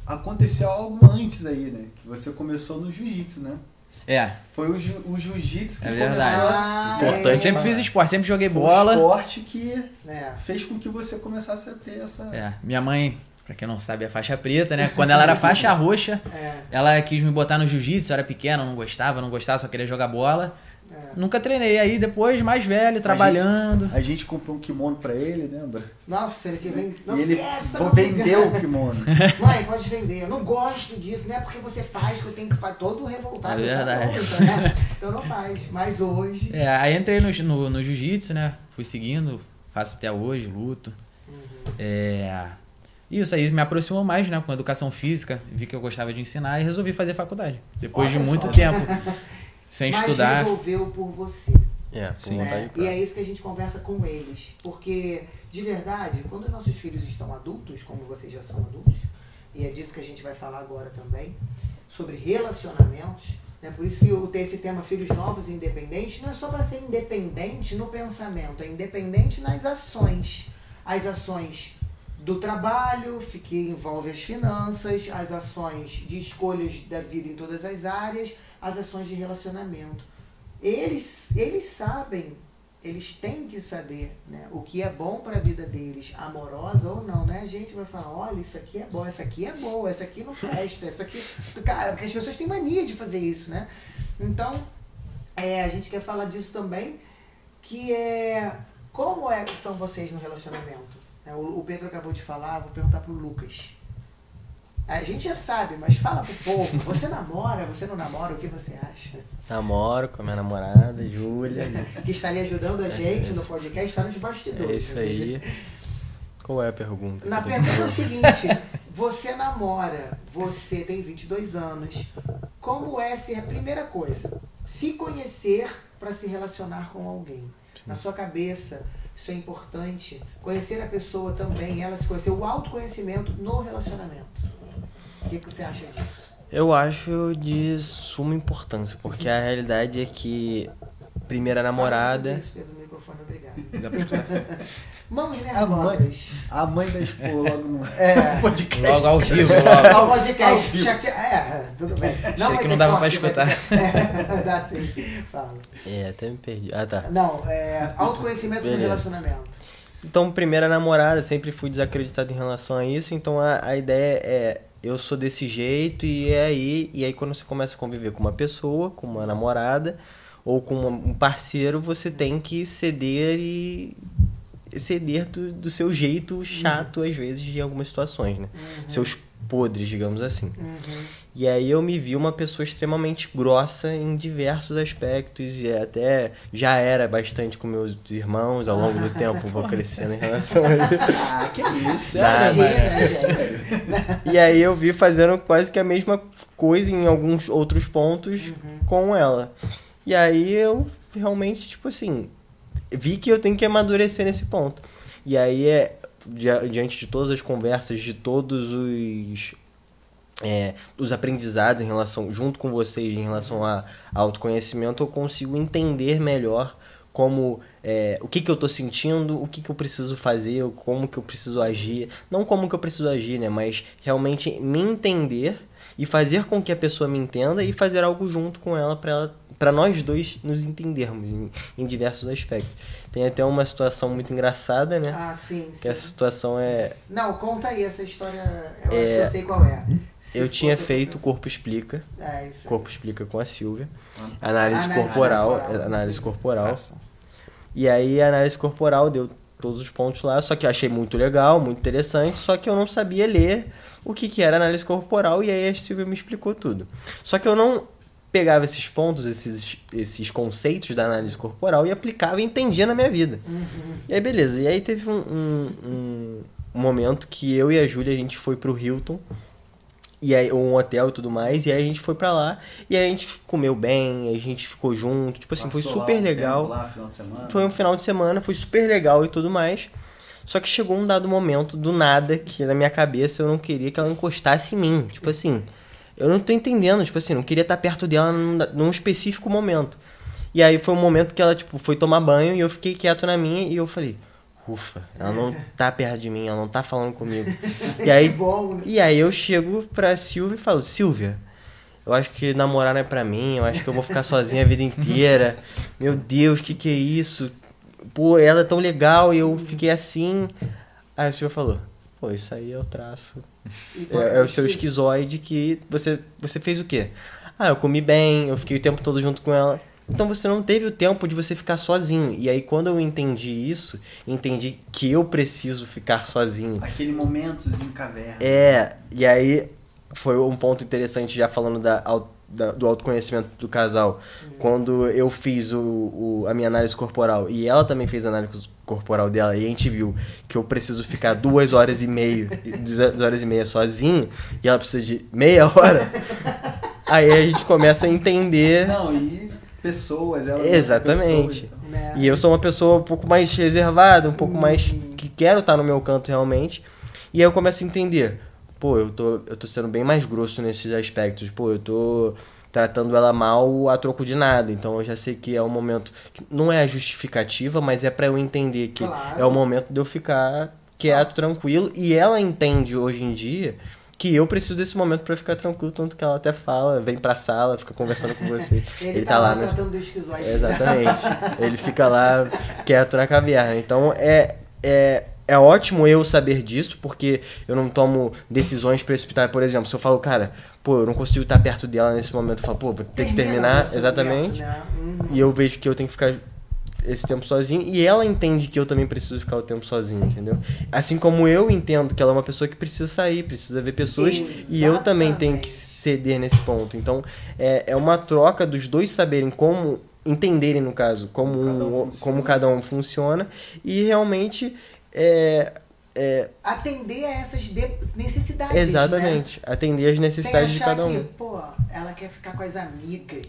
aconteceu algo antes aí, né? Que você começou no jiu-jitsu, né? Foi o jiu-jitsu que começou. Eu sempre fiz esporte, sempre joguei bola. Foi o esporte que fez com que você começasse a ter essa... Minha mãe, pra quem não sabe, é faixa preta, né? Quando ela era faixa roxa, ela quis me botar no jiu-jitsu, eu era pequena, não gostava, só queria jogar bola. Nunca treinei. Aí depois, mais velho, trabalhando. A gente comprou um kimono pra ele, lembra? Nossa, ele que vem... E ele vendeu o kimono. Mãe, pode vender. Eu não gosto disso. Não é porque você faz que eu tenho que fazer. Todo revoltado. É verdade. Né? Então não faz. Mas hoje... Aí entrei no jiu-jitsu, né? Fui seguindo. Faço até hoje, luto. Isso aí me aproximou mais, né? Com a educação física. Vi que eu gostava de ensinar e resolvi fazer faculdade. Depois de muito tempo. Sem estudar. Mas resolveu por você. Sim. vontade Né? própria. E é isso que a gente conversa com eles. Porque, de verdade, quando nossos filhos estão adultos, como vocês já são adultos, e é disso que a gente vai falar agora também, sobre relacionamentos, né? Por isso que eu tenho esse tema Filhos Novos e Independentes, não é só para ser independente no pensamento, é independente nas ações. As ações do trabalho, que envolve as finanças, as ações de escolhas da vida em todas as áreas, as ações de relacionamento. Eles sabem, eles têm que saber, né, o que é bom para a vida deles, amorosa ou não, né? A gente vai falar, olha, isso aqui é bom, essa aqui é boa, essa aqui não presta, essa aqui... Cara, porque as pessoas têm mania de fazer isso, né? Então, a gente quer falar disso também, que como são vocês no relacionamento? O Pedro acabou de falar, vou perguntar pro Lucas. A gente já sabe, mas fala pro povo. Você namora, você não namora, o que você acha? Namoro com a minha namorada, Júlia. Que está ali ajudando a gente no podcast, está nos bastidores. É isso aí. Qual é a pergunta? Na pergunta é o seguinte, você namora, você tem 22 anos, como é ser a primeira coisa? Se conhecer para se relacionar com alguém. Na sua cabeça, isso é importante. Conhecer a pessoa também, ela se conhecer, o autoconhecimento no relacionamento. O que você acha disso? Eu acho de suma importância, porque a realidade é que primeira namorada... Isso, Pedro, no microfone, obrigado. Dá pra escutar? Mãos nervosas. A mãe da esposa logo no podcast. Logo ao vivo, Ao logo. podcast. Tudo bem. Achei que não dava pra escutar. Dá sim. Fala. Até me perdi. Ah, tá. Não, autoconhecimento no Beleza. relacionamento. Então, primeira namorada, sempre fui desacreditado em relação a isso, então a ideia é, eu sou desse jeito e aí quando você começa a conviver com uma pessoa, com uma namorada ou com um parceiro, você tem que ceder do seu jeito chato, às vezes, em algumas situações, né? Seus podres, digamos assim. E aí eu me vi uma pessoa extremamente grossa em diversos aspectos e até já era bastante com meus irmãos, ao longo do tempo vou crescendo em relação a isso. Ah, que isso. Imagina, gente. E aí eu vi fazendo quase que a mesma coisa em alguns outros pontos com ela. E aí eu realmente, tipo assim, vi que eu tenho que amadurecer nesse ponto. E aí diante de todas as conversas, de todos os aprendizados junto com vocês em relação a autoconhecimento, eu consigo entender melhor como o que eu tô sentindo, o que eu preciso fazer, como que eu preciso agir. Não como que eu preciso agir, né? Mas realmente me entender e fazer com que a pessoa me entenda e fazer algo junto com ela para nós dois nos entendermos em diversos aspectos. Tem até uma situação muito engraçada, né? Ah, sim, sim. Que essa situação é... Não, conta aí essa história, eu acho que eu sei qual é. Eu tinha feito Corpo Explica. Isso aí. Corpo Explica com a Silvia. Análise corporal. Análise corporal. E aí a análise corporal deu todos os pontos lá, só que eu achei muito legal, muito interessante, só que eu não sabia ler o que era análise corporal, e aí a Silvia me explicou tudo. Só que eu não pegava esses pontos, esses conceitos da análise corporal e aplicava e entendia na minha vida. E aí beleza, e aí teve um momento que eu e a Júlia, a gente foi pro Hilton, e aí, um hotel e tudo mais, e aí a gente foi pra lá, e aí a gente comeu bem, a gente ficou junto, tipo assim, foi super legal. Lá, final de semana. Foi um final de semana, foi super legal e tudo mais. Só que chegou um dado momento, do nada, que na minha cabeça eu não queria que ela encostasse em mim. Tipo assim, eu não tô entendendo, tipo assim, não queria estar perto dela num específico momento. E aí foi um momento que ela, tipo, foi tomar banho e eu fiquei quieto na minha e eu falei... Ufa, ela não tá perto de mim, ela não tá falando comigo. E aí eu chego pra Silvia e falo, Silvia, eu acho que namorar não é pra mim, eu acho que eu vou ficar sozinha a vida inteira. Meu Deus, que é isso? Pô, ela é tão legal e eu fiquei assim. Aí a Silvia falou, pô, isso aí é o traço. É o seu esquizoide que você fez o quê? Ah, eu comi bem, eu fiquei o tempo todo junto com ela. Então você não teve o tempo de você ficar sozinho. E aí quando eu entendi isso, entendi que eu preciso ficar sozinho. Aquele momentozinho caverna. E aí foi um ponto interessante já falando do autoconhecimento do casal. Quando eu fiz a minha análise corporal e ela também fez a análise corporal dela e a gente viu que eu preciso ficar 2 horas e meia sozinho e ela precisa de meia hora, aí a gente começa a entender... Não, e... pessoas, ela exatamente. pessoas, Né? E eu sou uma pessoa um pouco mais reservada, um pouco mais que quero estar no meu canto realmente. E aí eu começo a entender, pô, eu tô sendo bem mais grosso nesses aspectos. Pô, eu tô tratando ela mal a troco de nada. Então eu já sei que é um momento que não é a justificativa, mas é pra eu entender que é o momento de eu ficar quieto, tranquilo. E ela entende hoje em dia que eu preciso desse momento pra ficar tranquilo, tanto que ela até fala, vem pra sala, fica conversando com você. Ele tá lá tratando do esquizoide. Exatamente. Ele fica lá quieto na caverna. Então é ótimo eu saber disso, porque eu não tomo decisões precipitadas. Por exemplo, se eu falo, cara, pô, eu não consigo estar perto dela nesse momento, eu falo, pô, vou ter que terminar. Exatamente. Né? E eu vejo que eu tenho que ficar esse tempo sozinho, e ela entende que eu também preciso ficar o tempo sozinho, entendeu? Assim como eu entendo que ela é uma pessoa que precisa sair, precisa ver pessoas, e eu também tenho que ceder nesse ponto. Então, é uma troca dos dois saberem como, entenderem no caso, como cada um funciona, e realmente atender a essas necessidades. Exatamente, né? Atender as necessidades de cada um. Pô, ela quer ficar com as amigas.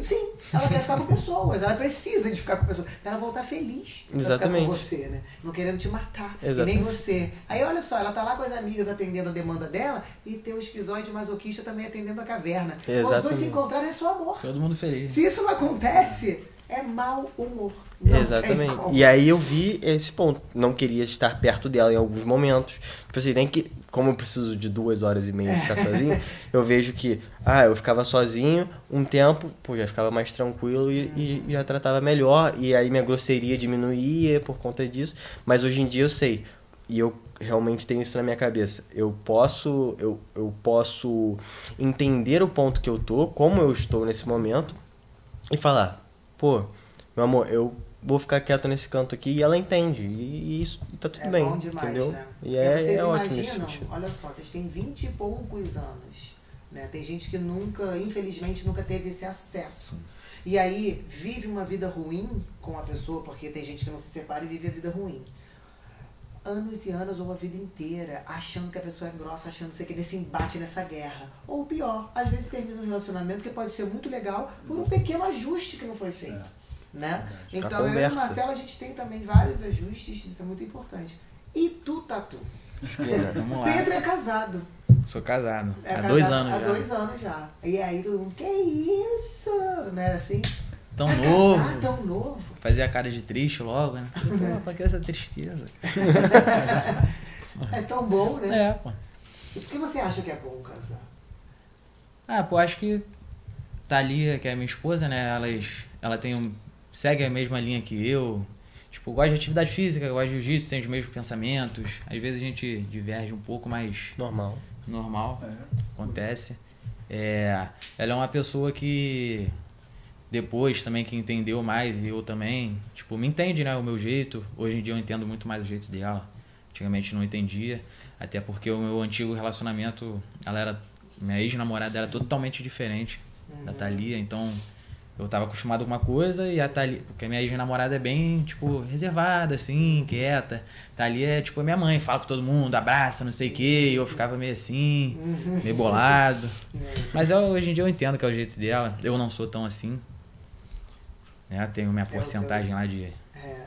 Sim, ela quer ficar com pessoas, ela precisa de ficar com pessoas. Pra ela voltar feliz pra Exatamente. ficar com você, né? Não querendo te matar, Exatamente. e nem você. Aí olha só, ela tá lá com as amigas atendendo a demanda dela e tem o esquizoide masoquista também atendendo a caverna. Exatamente. Os dois se encontrarem é só amor. Todo mundo feliz. Se isso não acontece, é mau humor. Não Exatamente. tem como. E aí eu vi esse ponto. Não queria estar perto dela em alguns momentos. Tipo assim, nem que... Como eu preciso de 2h30 ficar sozinho, eu vejo que... eu ficava sozinho um tempo, pô, já ficava mais tranquilo e já tratava melhor. E aí minha grosseria diminuía por conta disso. Mas hoje em dia eu sei. E eu realmente tenho isso na minha cabeça. Eu posso entender o ponto que eu tô, como eu estou nesse momento, e falar, pô, meu amor, eu vou ficar quieto nesse canto aqui, e ela entende, e isso tá tudo bem, bom demais, entendeu? né? E vocês ótimo nesse imaginam, sentido. olha só, vocês têm 20 e poucos anos, né? Tem gente que infelizmente nunca teve esse acesso. E aí vive uma vida ruim com a pessoa, porque tem gente que não se separa e vive a vida ruim. Anos e anos ou a vida inteira, achando que a pessoa é grossa, achando que nesse embate, nessa guerra. Ou pior, às vezes termina um relacionamento que pode ser muito legal por um pequeno ajuste que não foi feito. Né? Então eu e o Marcelo, a gente tem também vários ajustes, isso é muito importante. E tu, Tatu? Vamos lá. Pedro é casado. Sou casado. Há Casado 2 anos há já. 2 anos já. E aí todo mundo, que isso? Não era assim? Tão novo. Casado, tão novo. Fazia a cara de triste logo, né? Pô, pra que essa tristeza? É tão bom, né? Pô. E por que você acha que é bom casar? Pô, acho que Thalia, que é minha esposa, né? Ela segue a mesma linha que eu. Tipo, gosta de atividade física, gosta de jiu-jitsu, tem os mesmos pensamentos. Às vezes a gente diverge um pouco, mas... Normal. Acontece. Ela é uma pessoa que... Depois também que entendeu mais, e eu também, tipo, me entende, né? O meu jeito. Hoje em dia eu entendo muito mais o jeito dela. Antigamente não entendia. Até porque o meu antigo relacionamento, minha ex-namorada era totalmente diferente da Thalia. Então, eu tava acostumado com uma coisa e a Thalia... Porque a minha ex-namorada é bem, tipo, reservada, assim, quieta. Thalia é, tipo, a minha mãe, fala com todo mundo, abraça, não sei o quê. E eu ficava meio assim, meio bolado. Mas hoje em dia eu entendo que é o jeito dela. Eu não sou tão assim. Tenho minha porcentagem lá de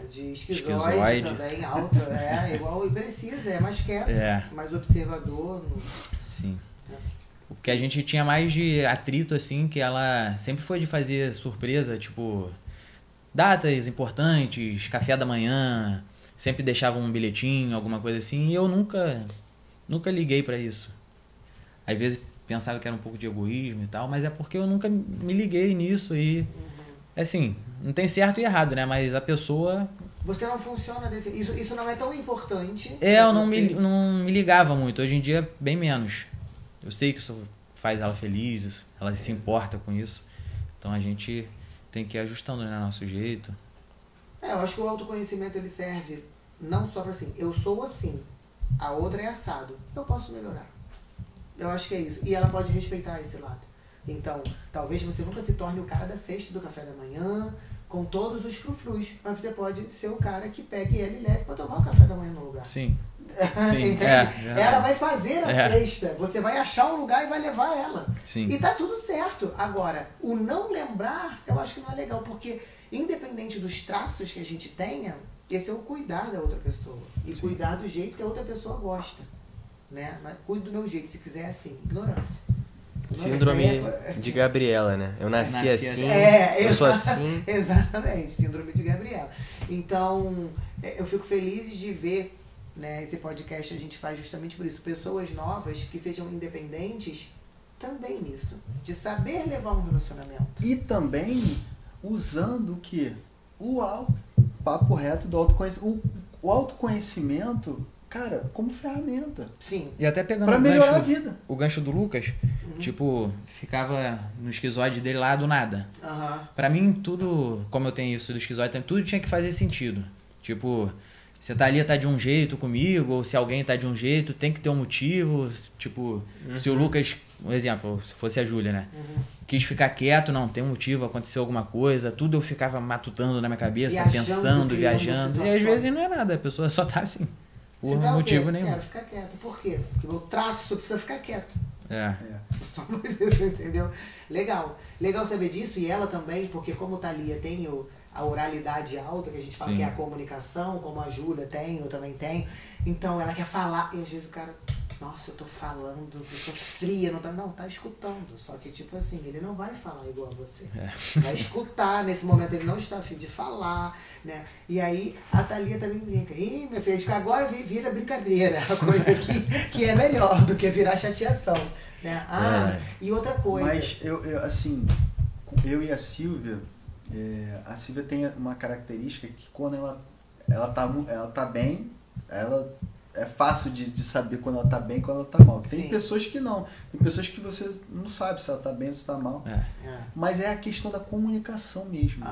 esquizoide também, alta. Igual e precisa, é mais quieto, mais observador. Sim. O que a gente tinha mais de atrito, assim, que ela sempre foi de fazer surpresa, tipo, datas importantes, café da manhã, sempre deixava um bilhetinho, alguma coisa assim, e eu nunca liguei pra isso. Às vezes pensava que era um pouco de egoísmo e tal, mas é porque eu nunca me liguei nisso e, assim, não tem certo e errado, né, mas a pessoa... Você não funciona desse... Isso não é tão importante. Eu não me ligava muito, hoje em dia bem menos. Eu sei que isso faz ela feliz, ela se importa com isso. Então a gente tem que ir ajustando, né, nosso jeito. Eu acho que o autoconhecimento ele serve não só para assim, eu sou assim, a outra é assado. Eu posso melhorar. Eu acho que é isso. E ela pode respeitar esse lado. Então, talvez você nunca se torne o cara da cesta do café da manhã, com todos os frufrus, mas você pode ser o cara que pegue ele e leve para tomar o café da manhã no lugar. Sim. Entende? Ela vai fazer a cesta, você vai achar um lugar e vai levar ela. Sim. E tá tudo certo. Agora, o não lembrar, eu acho que não é legal, porque independente dos traços que a gente tenha, esse é o cuidar da outra pessoa. E cuidar do jeito que a outra pessoa gosta. Né? Mas cuido do meu jeito, se quiser assim. Ignorância. Síndrome de Gabriela, né? Eu nasci assim, eu sou assim. Exatamente, síndrome de Gabriela. Então, eu fico feliz de ver, né, esse podcast a gente faz justamente por isso. Pessoas novas que sejam independentes também nisso. De saber levar um relacionamento. E também usando o quê? O papo reto do autoconhecimento. O autoconhecimento, cara, como ferramenta. Sim. E até pegando Pra melhorar a vida. o gancho do Lucas, tipo, ficava no esquizoide dele lá do nada. Pra mim, tudo, como eu tenho isso do esquizoide, tudo tinha que fazer sentido. Tipo, se a Thalia tá de um jeito comigo, ou se alguém tá de um jeito, tem que ter um motivo. Tipo, se o Lucas, um exemplo, se fosse a Júlia, né? Quis ficar quieto, não, tem um motivo, aconteceu alguma coisa, tudo eu ficava matutando na minha cabeça, pensando, viajando. E às vezes não é nada, a pessoa só tá assim, por motivo nenhum. Quero ficar quieto. Por quê? Porque meu traço precisa ficar quieto. Só por isso, entendeu? Legal. Legal saber disso, e ela também, porque como Thalia tem a oralidade alta, que a gente fala que é a comunicação, como a Júlia tem, eu também tenho. Então ela quer falar, e às vezes o cara, nossa, eu tô falando, eu sou fria, não tá escutando. Só que tipo assim, ele não vai falar igual a você. Vai escutar, nesse momento ele não está a fim de falar, né? E aí a Thalia também brinca. Ih, minha filha, agora vira brincadeira, a coisa que é melhor do que virar chateação, né? E outra coisa. Mas assim, eu e a Silvia tem uma característica que quando ela tá bem, ela é fácil de saber quando ela tá bem e quando ela tá mal. Tem pessoas que não. Tem pessoas que você não sabe se ela tá bem ou se tá mal. Mas é a questão da comunicação mesmo.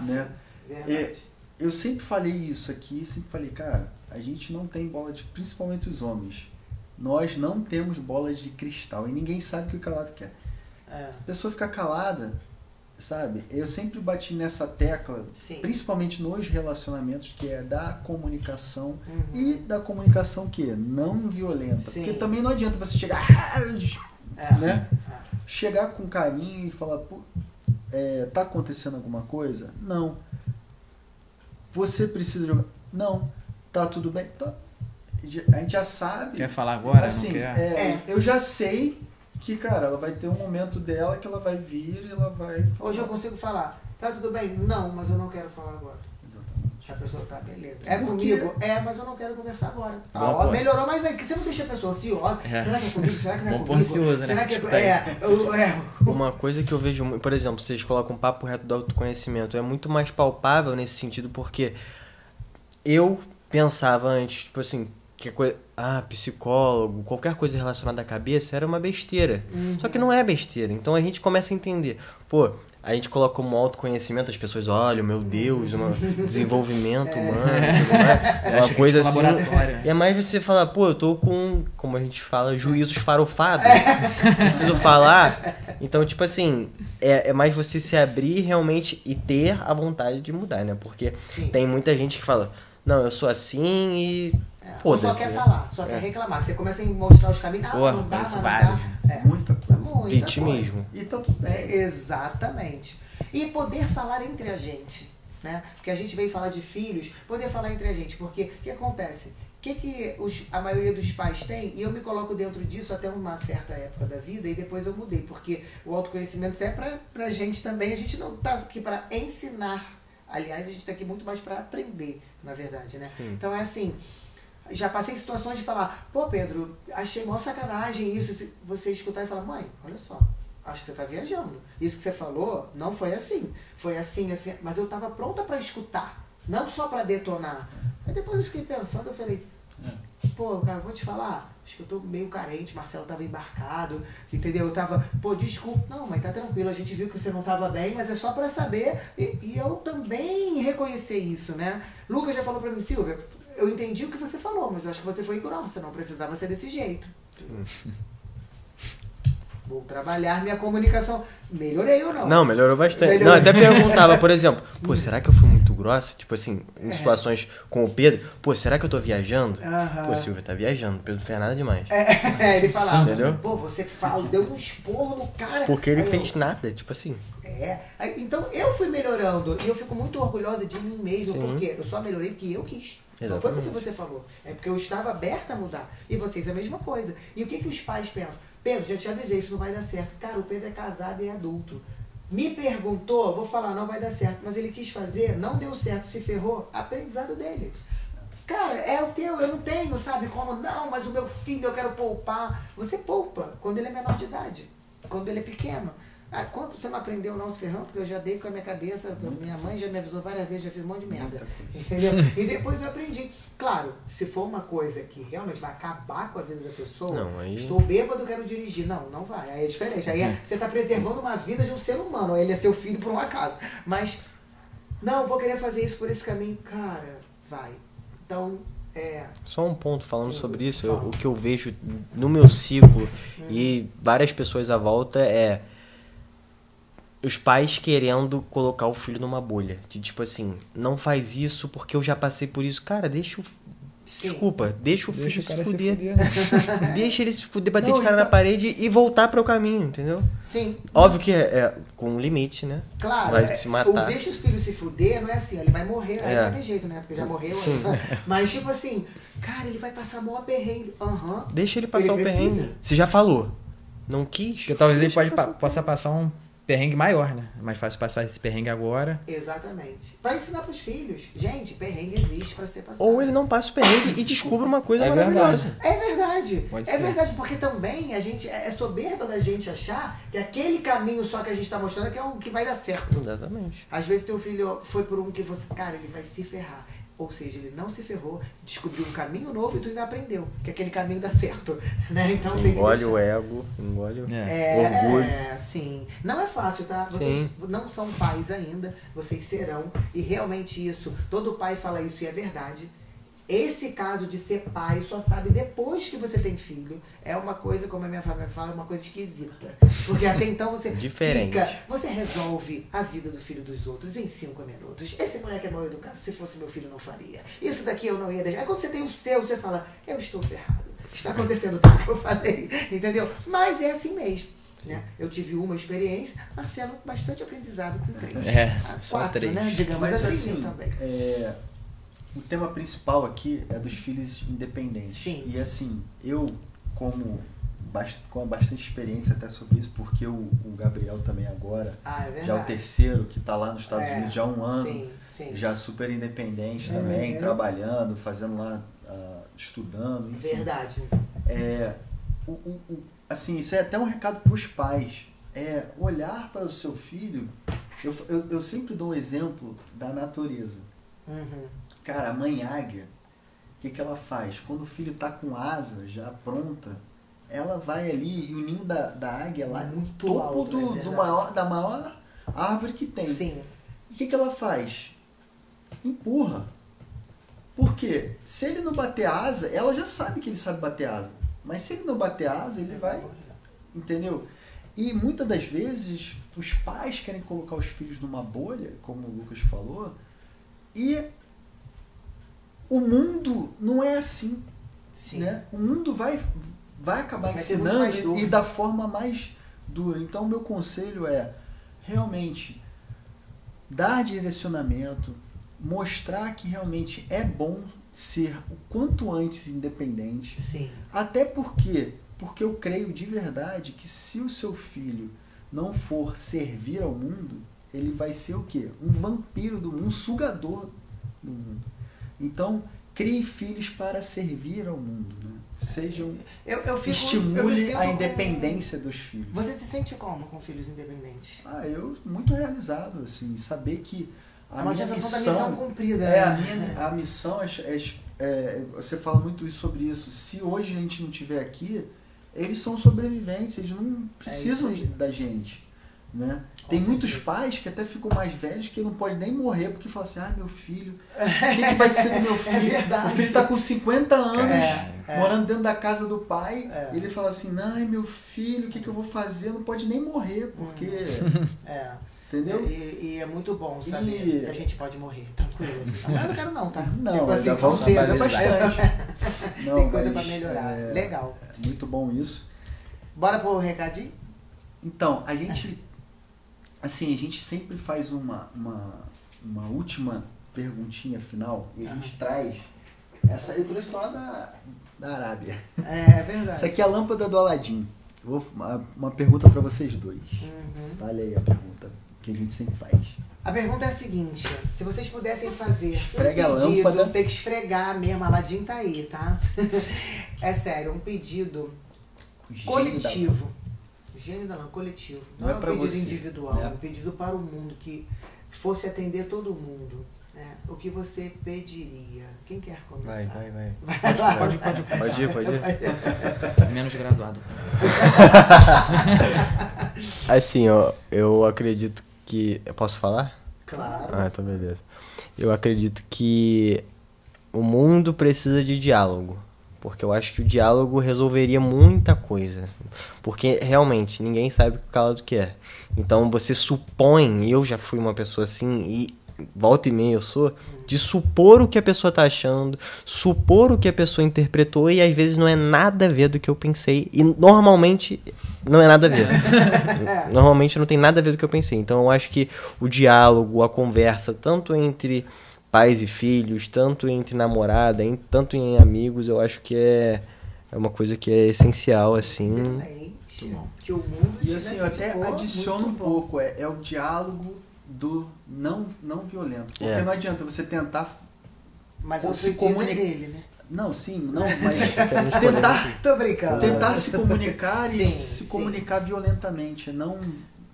Né? Verdade. Eu sempre falei isso aqui, sempre falei, cara, a gente não tem principalmente os homens, nós não temos bolas de cristal e ninguém sabe o que o calado quer. A pessoa fica calada, sabe? Eu sempre bati nessa tecla, principalmente nos relacionamentos, que é da comunicação e da comunicação que não violenta. Porque também não adianta você chegar, né? Chegar com carinho e falar, tá acontecendo alguma coisa? Não. Você precisa jogar? Não. Tá tudo bem? Tá. A gente já sabe. Quer falar agora? Assim, não quer? Eu já sei que, cara, ela vai ter um momento dela que ela vai vir e ela vai falar. Hoje eu consigo falar, tá tudo bem? Não, mas eu não quero falar agora. Exatamente. A pessoa tá, beleza. Comigo? Mas eu não quero conversar agora. Bom, melhorou, mas é que você não deixa a pessoa ansiosa. Será que é comigo? Será que não é comigo? Ansioso, Será né? que Uma coisa que eu vejo muito, por exemplo, vocês colocam um papo reto do autoconhecimento, é muito mais palpável nesse sentido, porque eu pensava antes, tipo assim, que coisa, psicólogo, qualquer coisa relacionada à cabeça era uma besteira. Só que não é besteira. Então a gente começa a entender. Pô, a gente coloca como autoconhecimento, as pessoas olham, meu Deus, um desenvolvimento humano, uma coisa assim. E é mais você falar, pô, eu tô com, como a gente fala, juízos farofados. Preciso falar. Então, tipo assim, é mais você se abrir realmente e ter a vontade de mudar, né? Porque tem muita gente que fala, não, eu sou assim e... Ou só quer falar, só quer reclamar. Você começa a mostrar os caminhos, não dá, isso não vale. dá. Muita coisa. Muita Vitimismo. E tá tudo bem. Exatamente. E poder falar entre a gente, né? Porque a gente veio falar de filhos, poder falar entre a gente. Porque o que acontece? O que a maioria dos pais tem, e eu me coloco dentro disso até uma certa época da vida, e depois eu mudei. Porque o autoconhecimento é pra gente também, a gente não tá aqui pra ensinar. Aliás, a gente tá aqui muito mais pra aprender, na verdade, né? Então é assim... Já passei situações de falar, pô, Pedro, achei mó sacanagem isso. Você escutar e falar, mãe, olha só, acho que você tá viajando. Isso que você falou não foi assim. Foi assim, assim. Mas eu tava pronta pra escutar, não só pra detonar. Aí depois eu fiquei pensando, eu falei, pô, cara, vou te falar, acho que eu tô meio carente, Marcelo tava embarcado, entendeu? Eu tava, pô, desculpa. Não, mas tá tranquilo, a gente viu que você não tava bem, mas é só pra saber. E eu também reconhecer isso, né? Lucas já falou pra mim, Silvia, eu entendi o que você falou, mas eu acho que você foi grossa, não precisava ser desse jeito. Vou trabalhar minha comunicação. Melhorei ou não? Não, melhorou bastante. Melhorou. Não, até perguntava, por exemplo, pô, será que eu fui muito grossa? Tipo assim, em situações com o Pedro, pô, será que eu tô viajando? Pô, Silvia tá viajando, Pedro não fez nada demais. Ele falava, entendeu? pô, você deu um esporro no cara. Porque ele fez nada, tipo assim. Então eu fui melhorando e eu fico muito orgulhosa de mim mesmo, Sim. porque eu só melhorei porque eu quis. Não foi porque você falou, é porque eu estava aberta a mudar. E vocês a mesma coisa. E o que os pais pensam? Pedro, já te avisei, isso não vai dar certo. Cara, o Pedro é casado e é adulto. Me perguntou, vou falar, não vai dar certo. Mas ele quis fazer, não deu certo, se ferrou, aprendizado dele. Cara, é o teu, eu não tenho, sabe? Como, não, mas o meu filho eu quero poupar. Você poupa quando ele é menor de idade, quando ele é pequeno. Ah, quando você não aprendeu não se ferrando, porque eu já dei com a minha cabeça, minha mãe já me avisou várias vezes, já fiz um monte de merda. Entendeu? E depois eu aprendi. Claro, se for uma coisa que realmente vai acabar com a vida da pessoa, Não, aí... estou bêbado, quero dirigir. Não, não vai. Aí é diferente. Aí você está preservando uma vida de um ser humano. Ele é seu filho por um acaso. Mas, não, vou querer fazer isso por esse caminho. Cara, vai. Então, Só um ponto falando sobre isso, o que eu vejo no meu ciclo e várias pessoas à volta é os pais querendo colocar o filho numa bolha. De tipo assim, não faz isso porque eu já passei por isso. Cara, deixa o... Desculpa, deixa o filho se fuder. Deixa ele se fuder, bater de cara na parede e voltar para o caminho, entendeu? Sim. Óbvio que é com um limite, né? Claro, Vai se matar. o deixa os filhos se fuder não é assim, ele vai morrer, aí não vai ter jeito, né? Porque já morreu. Mas tipo assim, cara, ele vai passar mó perrengue. Deixa ele passar Ele o perrengue. precisa. Você já falou. Não quis? Porque talvez ele deixa possa passar um perrengue maior, né? É mais fácil passar esse perrengue agora. Exatamente. Pra ensinar pros filhos. Gente, perrengue existe pra ser passado. Ou ele não passa o perrengue e descubra uma coisa É maravilhosa. verdade. É verdade. Pode É ser. verdade, porque também a gente é soberba da gente achar que aquele caminho só que a gente tá mostrando é que é o que vai dar certo. Exatamente. Às vezes teu filho foi por um que você, cara, ele vai se ferrar. Ou seja, ele não se ferrou, descobriu um caminho novo e tu ainda aprendeu que aquele caminho dá certo, né? Então tem que Engole deixar. o ego, engole o É. orgulho. Sim. Não é fácil, tá? Vocês não são pais ainda, vocês serão. E realmente isso, todo pai fala isso e é verdade. Esse caso de ser pai só sabe depois que você tem filho. É uma coisa, como a minha família fala, é uma coisa esquisita. Porque até então você Diferente. você resolve a vida do filho dos outros em 5 minutos. Esse moleque é mal educado, se fosse meu filho não faria. Isso daqui eu não ia deixar. Aí quando você tem o seu, você fala, eu estou ferrado. Está acontecendo tudo que eu falei, entendeu? Mas é assim mesmo. Né? Eu tive uma experiência, Marcelo, bastante aprendizado com 3. Só 4, 3. né? Digamos Mas assim, assim, também. O tema principal aqui é dos filhos independentes. Sim. E assim, eu, com bastante experiência até sobre isso, porque o Gabriel também agora, É verdade. já é o terceiro que está lá nos Estados Unidos já há um ano, Sim. já super independente também, trabalhando, fazendo lá, estudando, enfim. Verdade. Assim, isso é até um recado para os pais. Olhar para o seu filho. Eu sempre dou um exemplo da natureza. Cara, a mãe águia, o que ela faz? Quando o filho está com asa já pronta, ela vai ali e o ninho da águia lá no Muito topo alto, da maior árvore que tem. Sim. E o que ela faz? Empurra. Por quê? Se ele não bater asa, ela já sabe que ele sabe bater asa. Mas se ele não bater asa, ele vai... Entendeu? E muitas das vezes os pais querem colocar os filhos numa bolha, como o Lucas falou, e o mundo não é assim. Sim. Né? O mundo vai acabar Vai ser muito mais ensinando duro. e da forma mais dura. Então, o meu conselho é realmente dar direcionamento, mostrar que realmente é bom ser o quanto antes independente. Sim. Até porque eu creio de verdade que se o seu filho não for servir ao mundo, ele vai ser o quê? Um vampiro do mundo, um sugador do mundo. Então, crie filhos para servir ao mundo. Né? Estimule a independência dos filhos. Você se sente como com filhos independentes? Eu muito realizado, assim, saber que a uma minha sensação missão, da missão cumprida. a missão você fala muito sobre isso. Se hoje a gente não estiver aqui, eles são sobreviventes, eles não precisam da gente. Né? Tem muitos pais que até ficam mais velhos que não podem nem morrer porque falam assim, meu filho, o que vai ser do meu filho? O filho está com 50 anos, morando dentro da casa do pai, e ele fala assim, meu filho, o que eu vou fazer? Não pode nem morrer, porque... Entendeu? E é muito bom saber que a gente pode morrer, tranquilo. Mas eu não quero não, tá? Não, tipo assim, vamos cedo bastante. Não, tem coisa pra melhorar. Legal. Muito bom isso. Bora pro recadinho? Então, a gente Assim, a gente sempre faz uma última perguntinha final e a gente traz essa. Eu trouxe lá da Arábia. É verdade. Essa aqui é a lâmpada do Aladim. Uma pergunta para vocês dois. Olha aí a pergunta que a gente sempre faz. A pergunta é a seguinte: se vocês pudessem fazer Esfrega um a pedido, lâmpada. tem que esfregar mesmo, Aladim tá aí, tá? É sério, um pedido coletivo. Gênio da lâmpada, coletivo. Não Não é é um pra pedido você, individual, né? é um pedido para o mundo, que fosse atender todo mundo. Né? O que você pediria? Quem quer começar? Vai. Vai lá. Pode ir. Pode ir. Menos graduado. Assim, ó, eu acredito que... Eu posso falar? Claro. Ah, então beleza. Eu acredito que o mundo precisa de diálogo. Porque eu acho que o diálogo resolveria muita coisa. Porque, realmente, ninguém sabe o que o calado quer. Então, você supõe... Eu já fui uma pessoa assim e... Volta e meia eu sou... De supor o que a pessoa tá achando. Supor o que a pessoa interpretou. E, às vezes, não é nada a ver do que eu pensei. E, normalmente... Não é nada a ver. Normalmente não tem nada a ver do que eu pensei. Então eu acho que o diálogo, a conversa, tanto entre pais e filhos, tanto entre namorada, tanto em amigos, eu acho que é uma coisa que é essencial, assim. Excelente. Que o mundo E assim, eu até tivesse de boa, adiciono um muito bom. pouco, é o diálogo do não violento. Porque É. não adianta você tentar Mas o se pedido é comunica- dele, né? Não, sim, não, mas escolher. Tô brincando. tentar se comunicar e Sim, se sim. comunicar violentamente, não,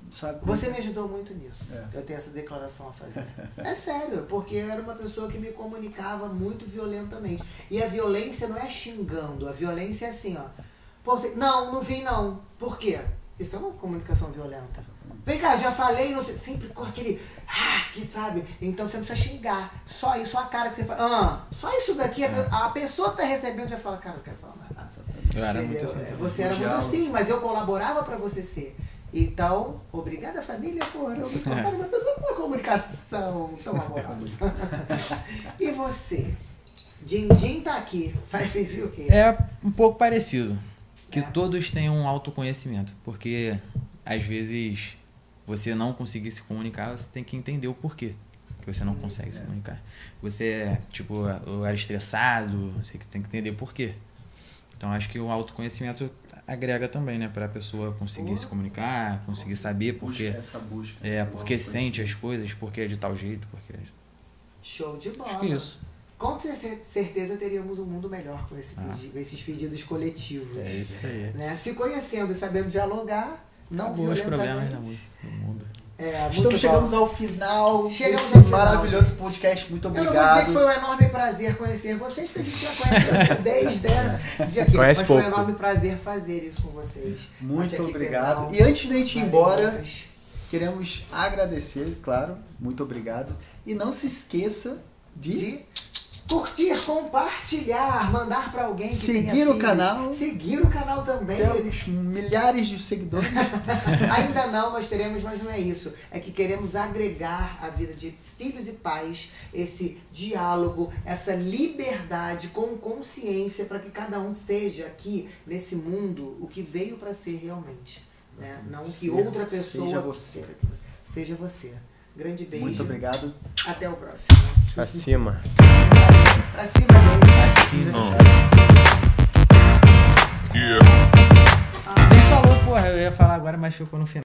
sabe? Você me ajudou muito nisso. É. Eu tenho essa declaração a fazer. É sério, porque eu era uma pessoa que me comunicava muito violentamente. E a violência não é xingando, a violência é assim, ó. Pô, não vi não. Por quê? Isso é uma comunicação violenta. Vem cá, já falei, não sei, sempre com aquele, que sabe? Então você não precisa xingar. Só isso, só a cara que você fala. Só isso daqui, a pessoa que tá recebendo já fala, cara, não quero falar mais nada. Eu era muito Entendeu? assim. Você era muito assim, mas eu colaborava pra você ser. Então, obrigada família por eu me tornar uma pessoa com uma comunicação tão amorosa. E você? Dindim tá aqui, vai pedir o quê? É um pouco parecido. Que É. todos tenham um autoconhecimento. Porque, às vezes, você não conseguir se comunicar, você tem que entender o porquê que você não consegue se comunicar. Você, tipo, era estressado, você tem que entender o porquê. Então, acho que o autoconhecimento agrega também, né? Pra pessoa conseguir se comunicar, conseguir saber porquê. Essa busca. Porque sente as coisas, porque é de tal jeito, porque... Show de bola. Acho que é isso. Com certeza teríamos um mundo melhor com esses pedidos coletivos. É isso aí. Né? Se conhecendo e sabendo dialogar, não Acabou os violentamente. problemas do mundo. Muito Estamos chegando bom. ao final Chegamos desse ao final. maravilhoso podcast. Muito Eu não vou dizer que obrigado. foi um enorme prazer conhecer vocês, porque a gente já conhece desde o dia aqui. Conhece Mas foi um pouco. enorme prazer fazer isso com vocês. Muito Até aqui, obrigado. Pedrão. E antes de a gente ir embora, Valeu. queremos agradecer, claro. Muito obrigado. E não se esqueça De curtir, compartilhar, mandar pra alguém que Seguir tenha o filhos. canal. Seguir o canal também. Temos milhares de seguidores. Ainda não, nós teremos, mas não é isso. É que queremos agregar à vida de filhos e pais esse diálogo, essa liberdade com consciência para que cada um seja aqui nesse mundo o que veio para ser realmente. Né? Não que outra pessoa seja você. queira que seja você. Grande beijo. Muito obrigado. Até o próximo. Pra cima. Pra cima dele. Assim, Yeah. nem falou, porra, eu ia falar agora, mas ficou no final.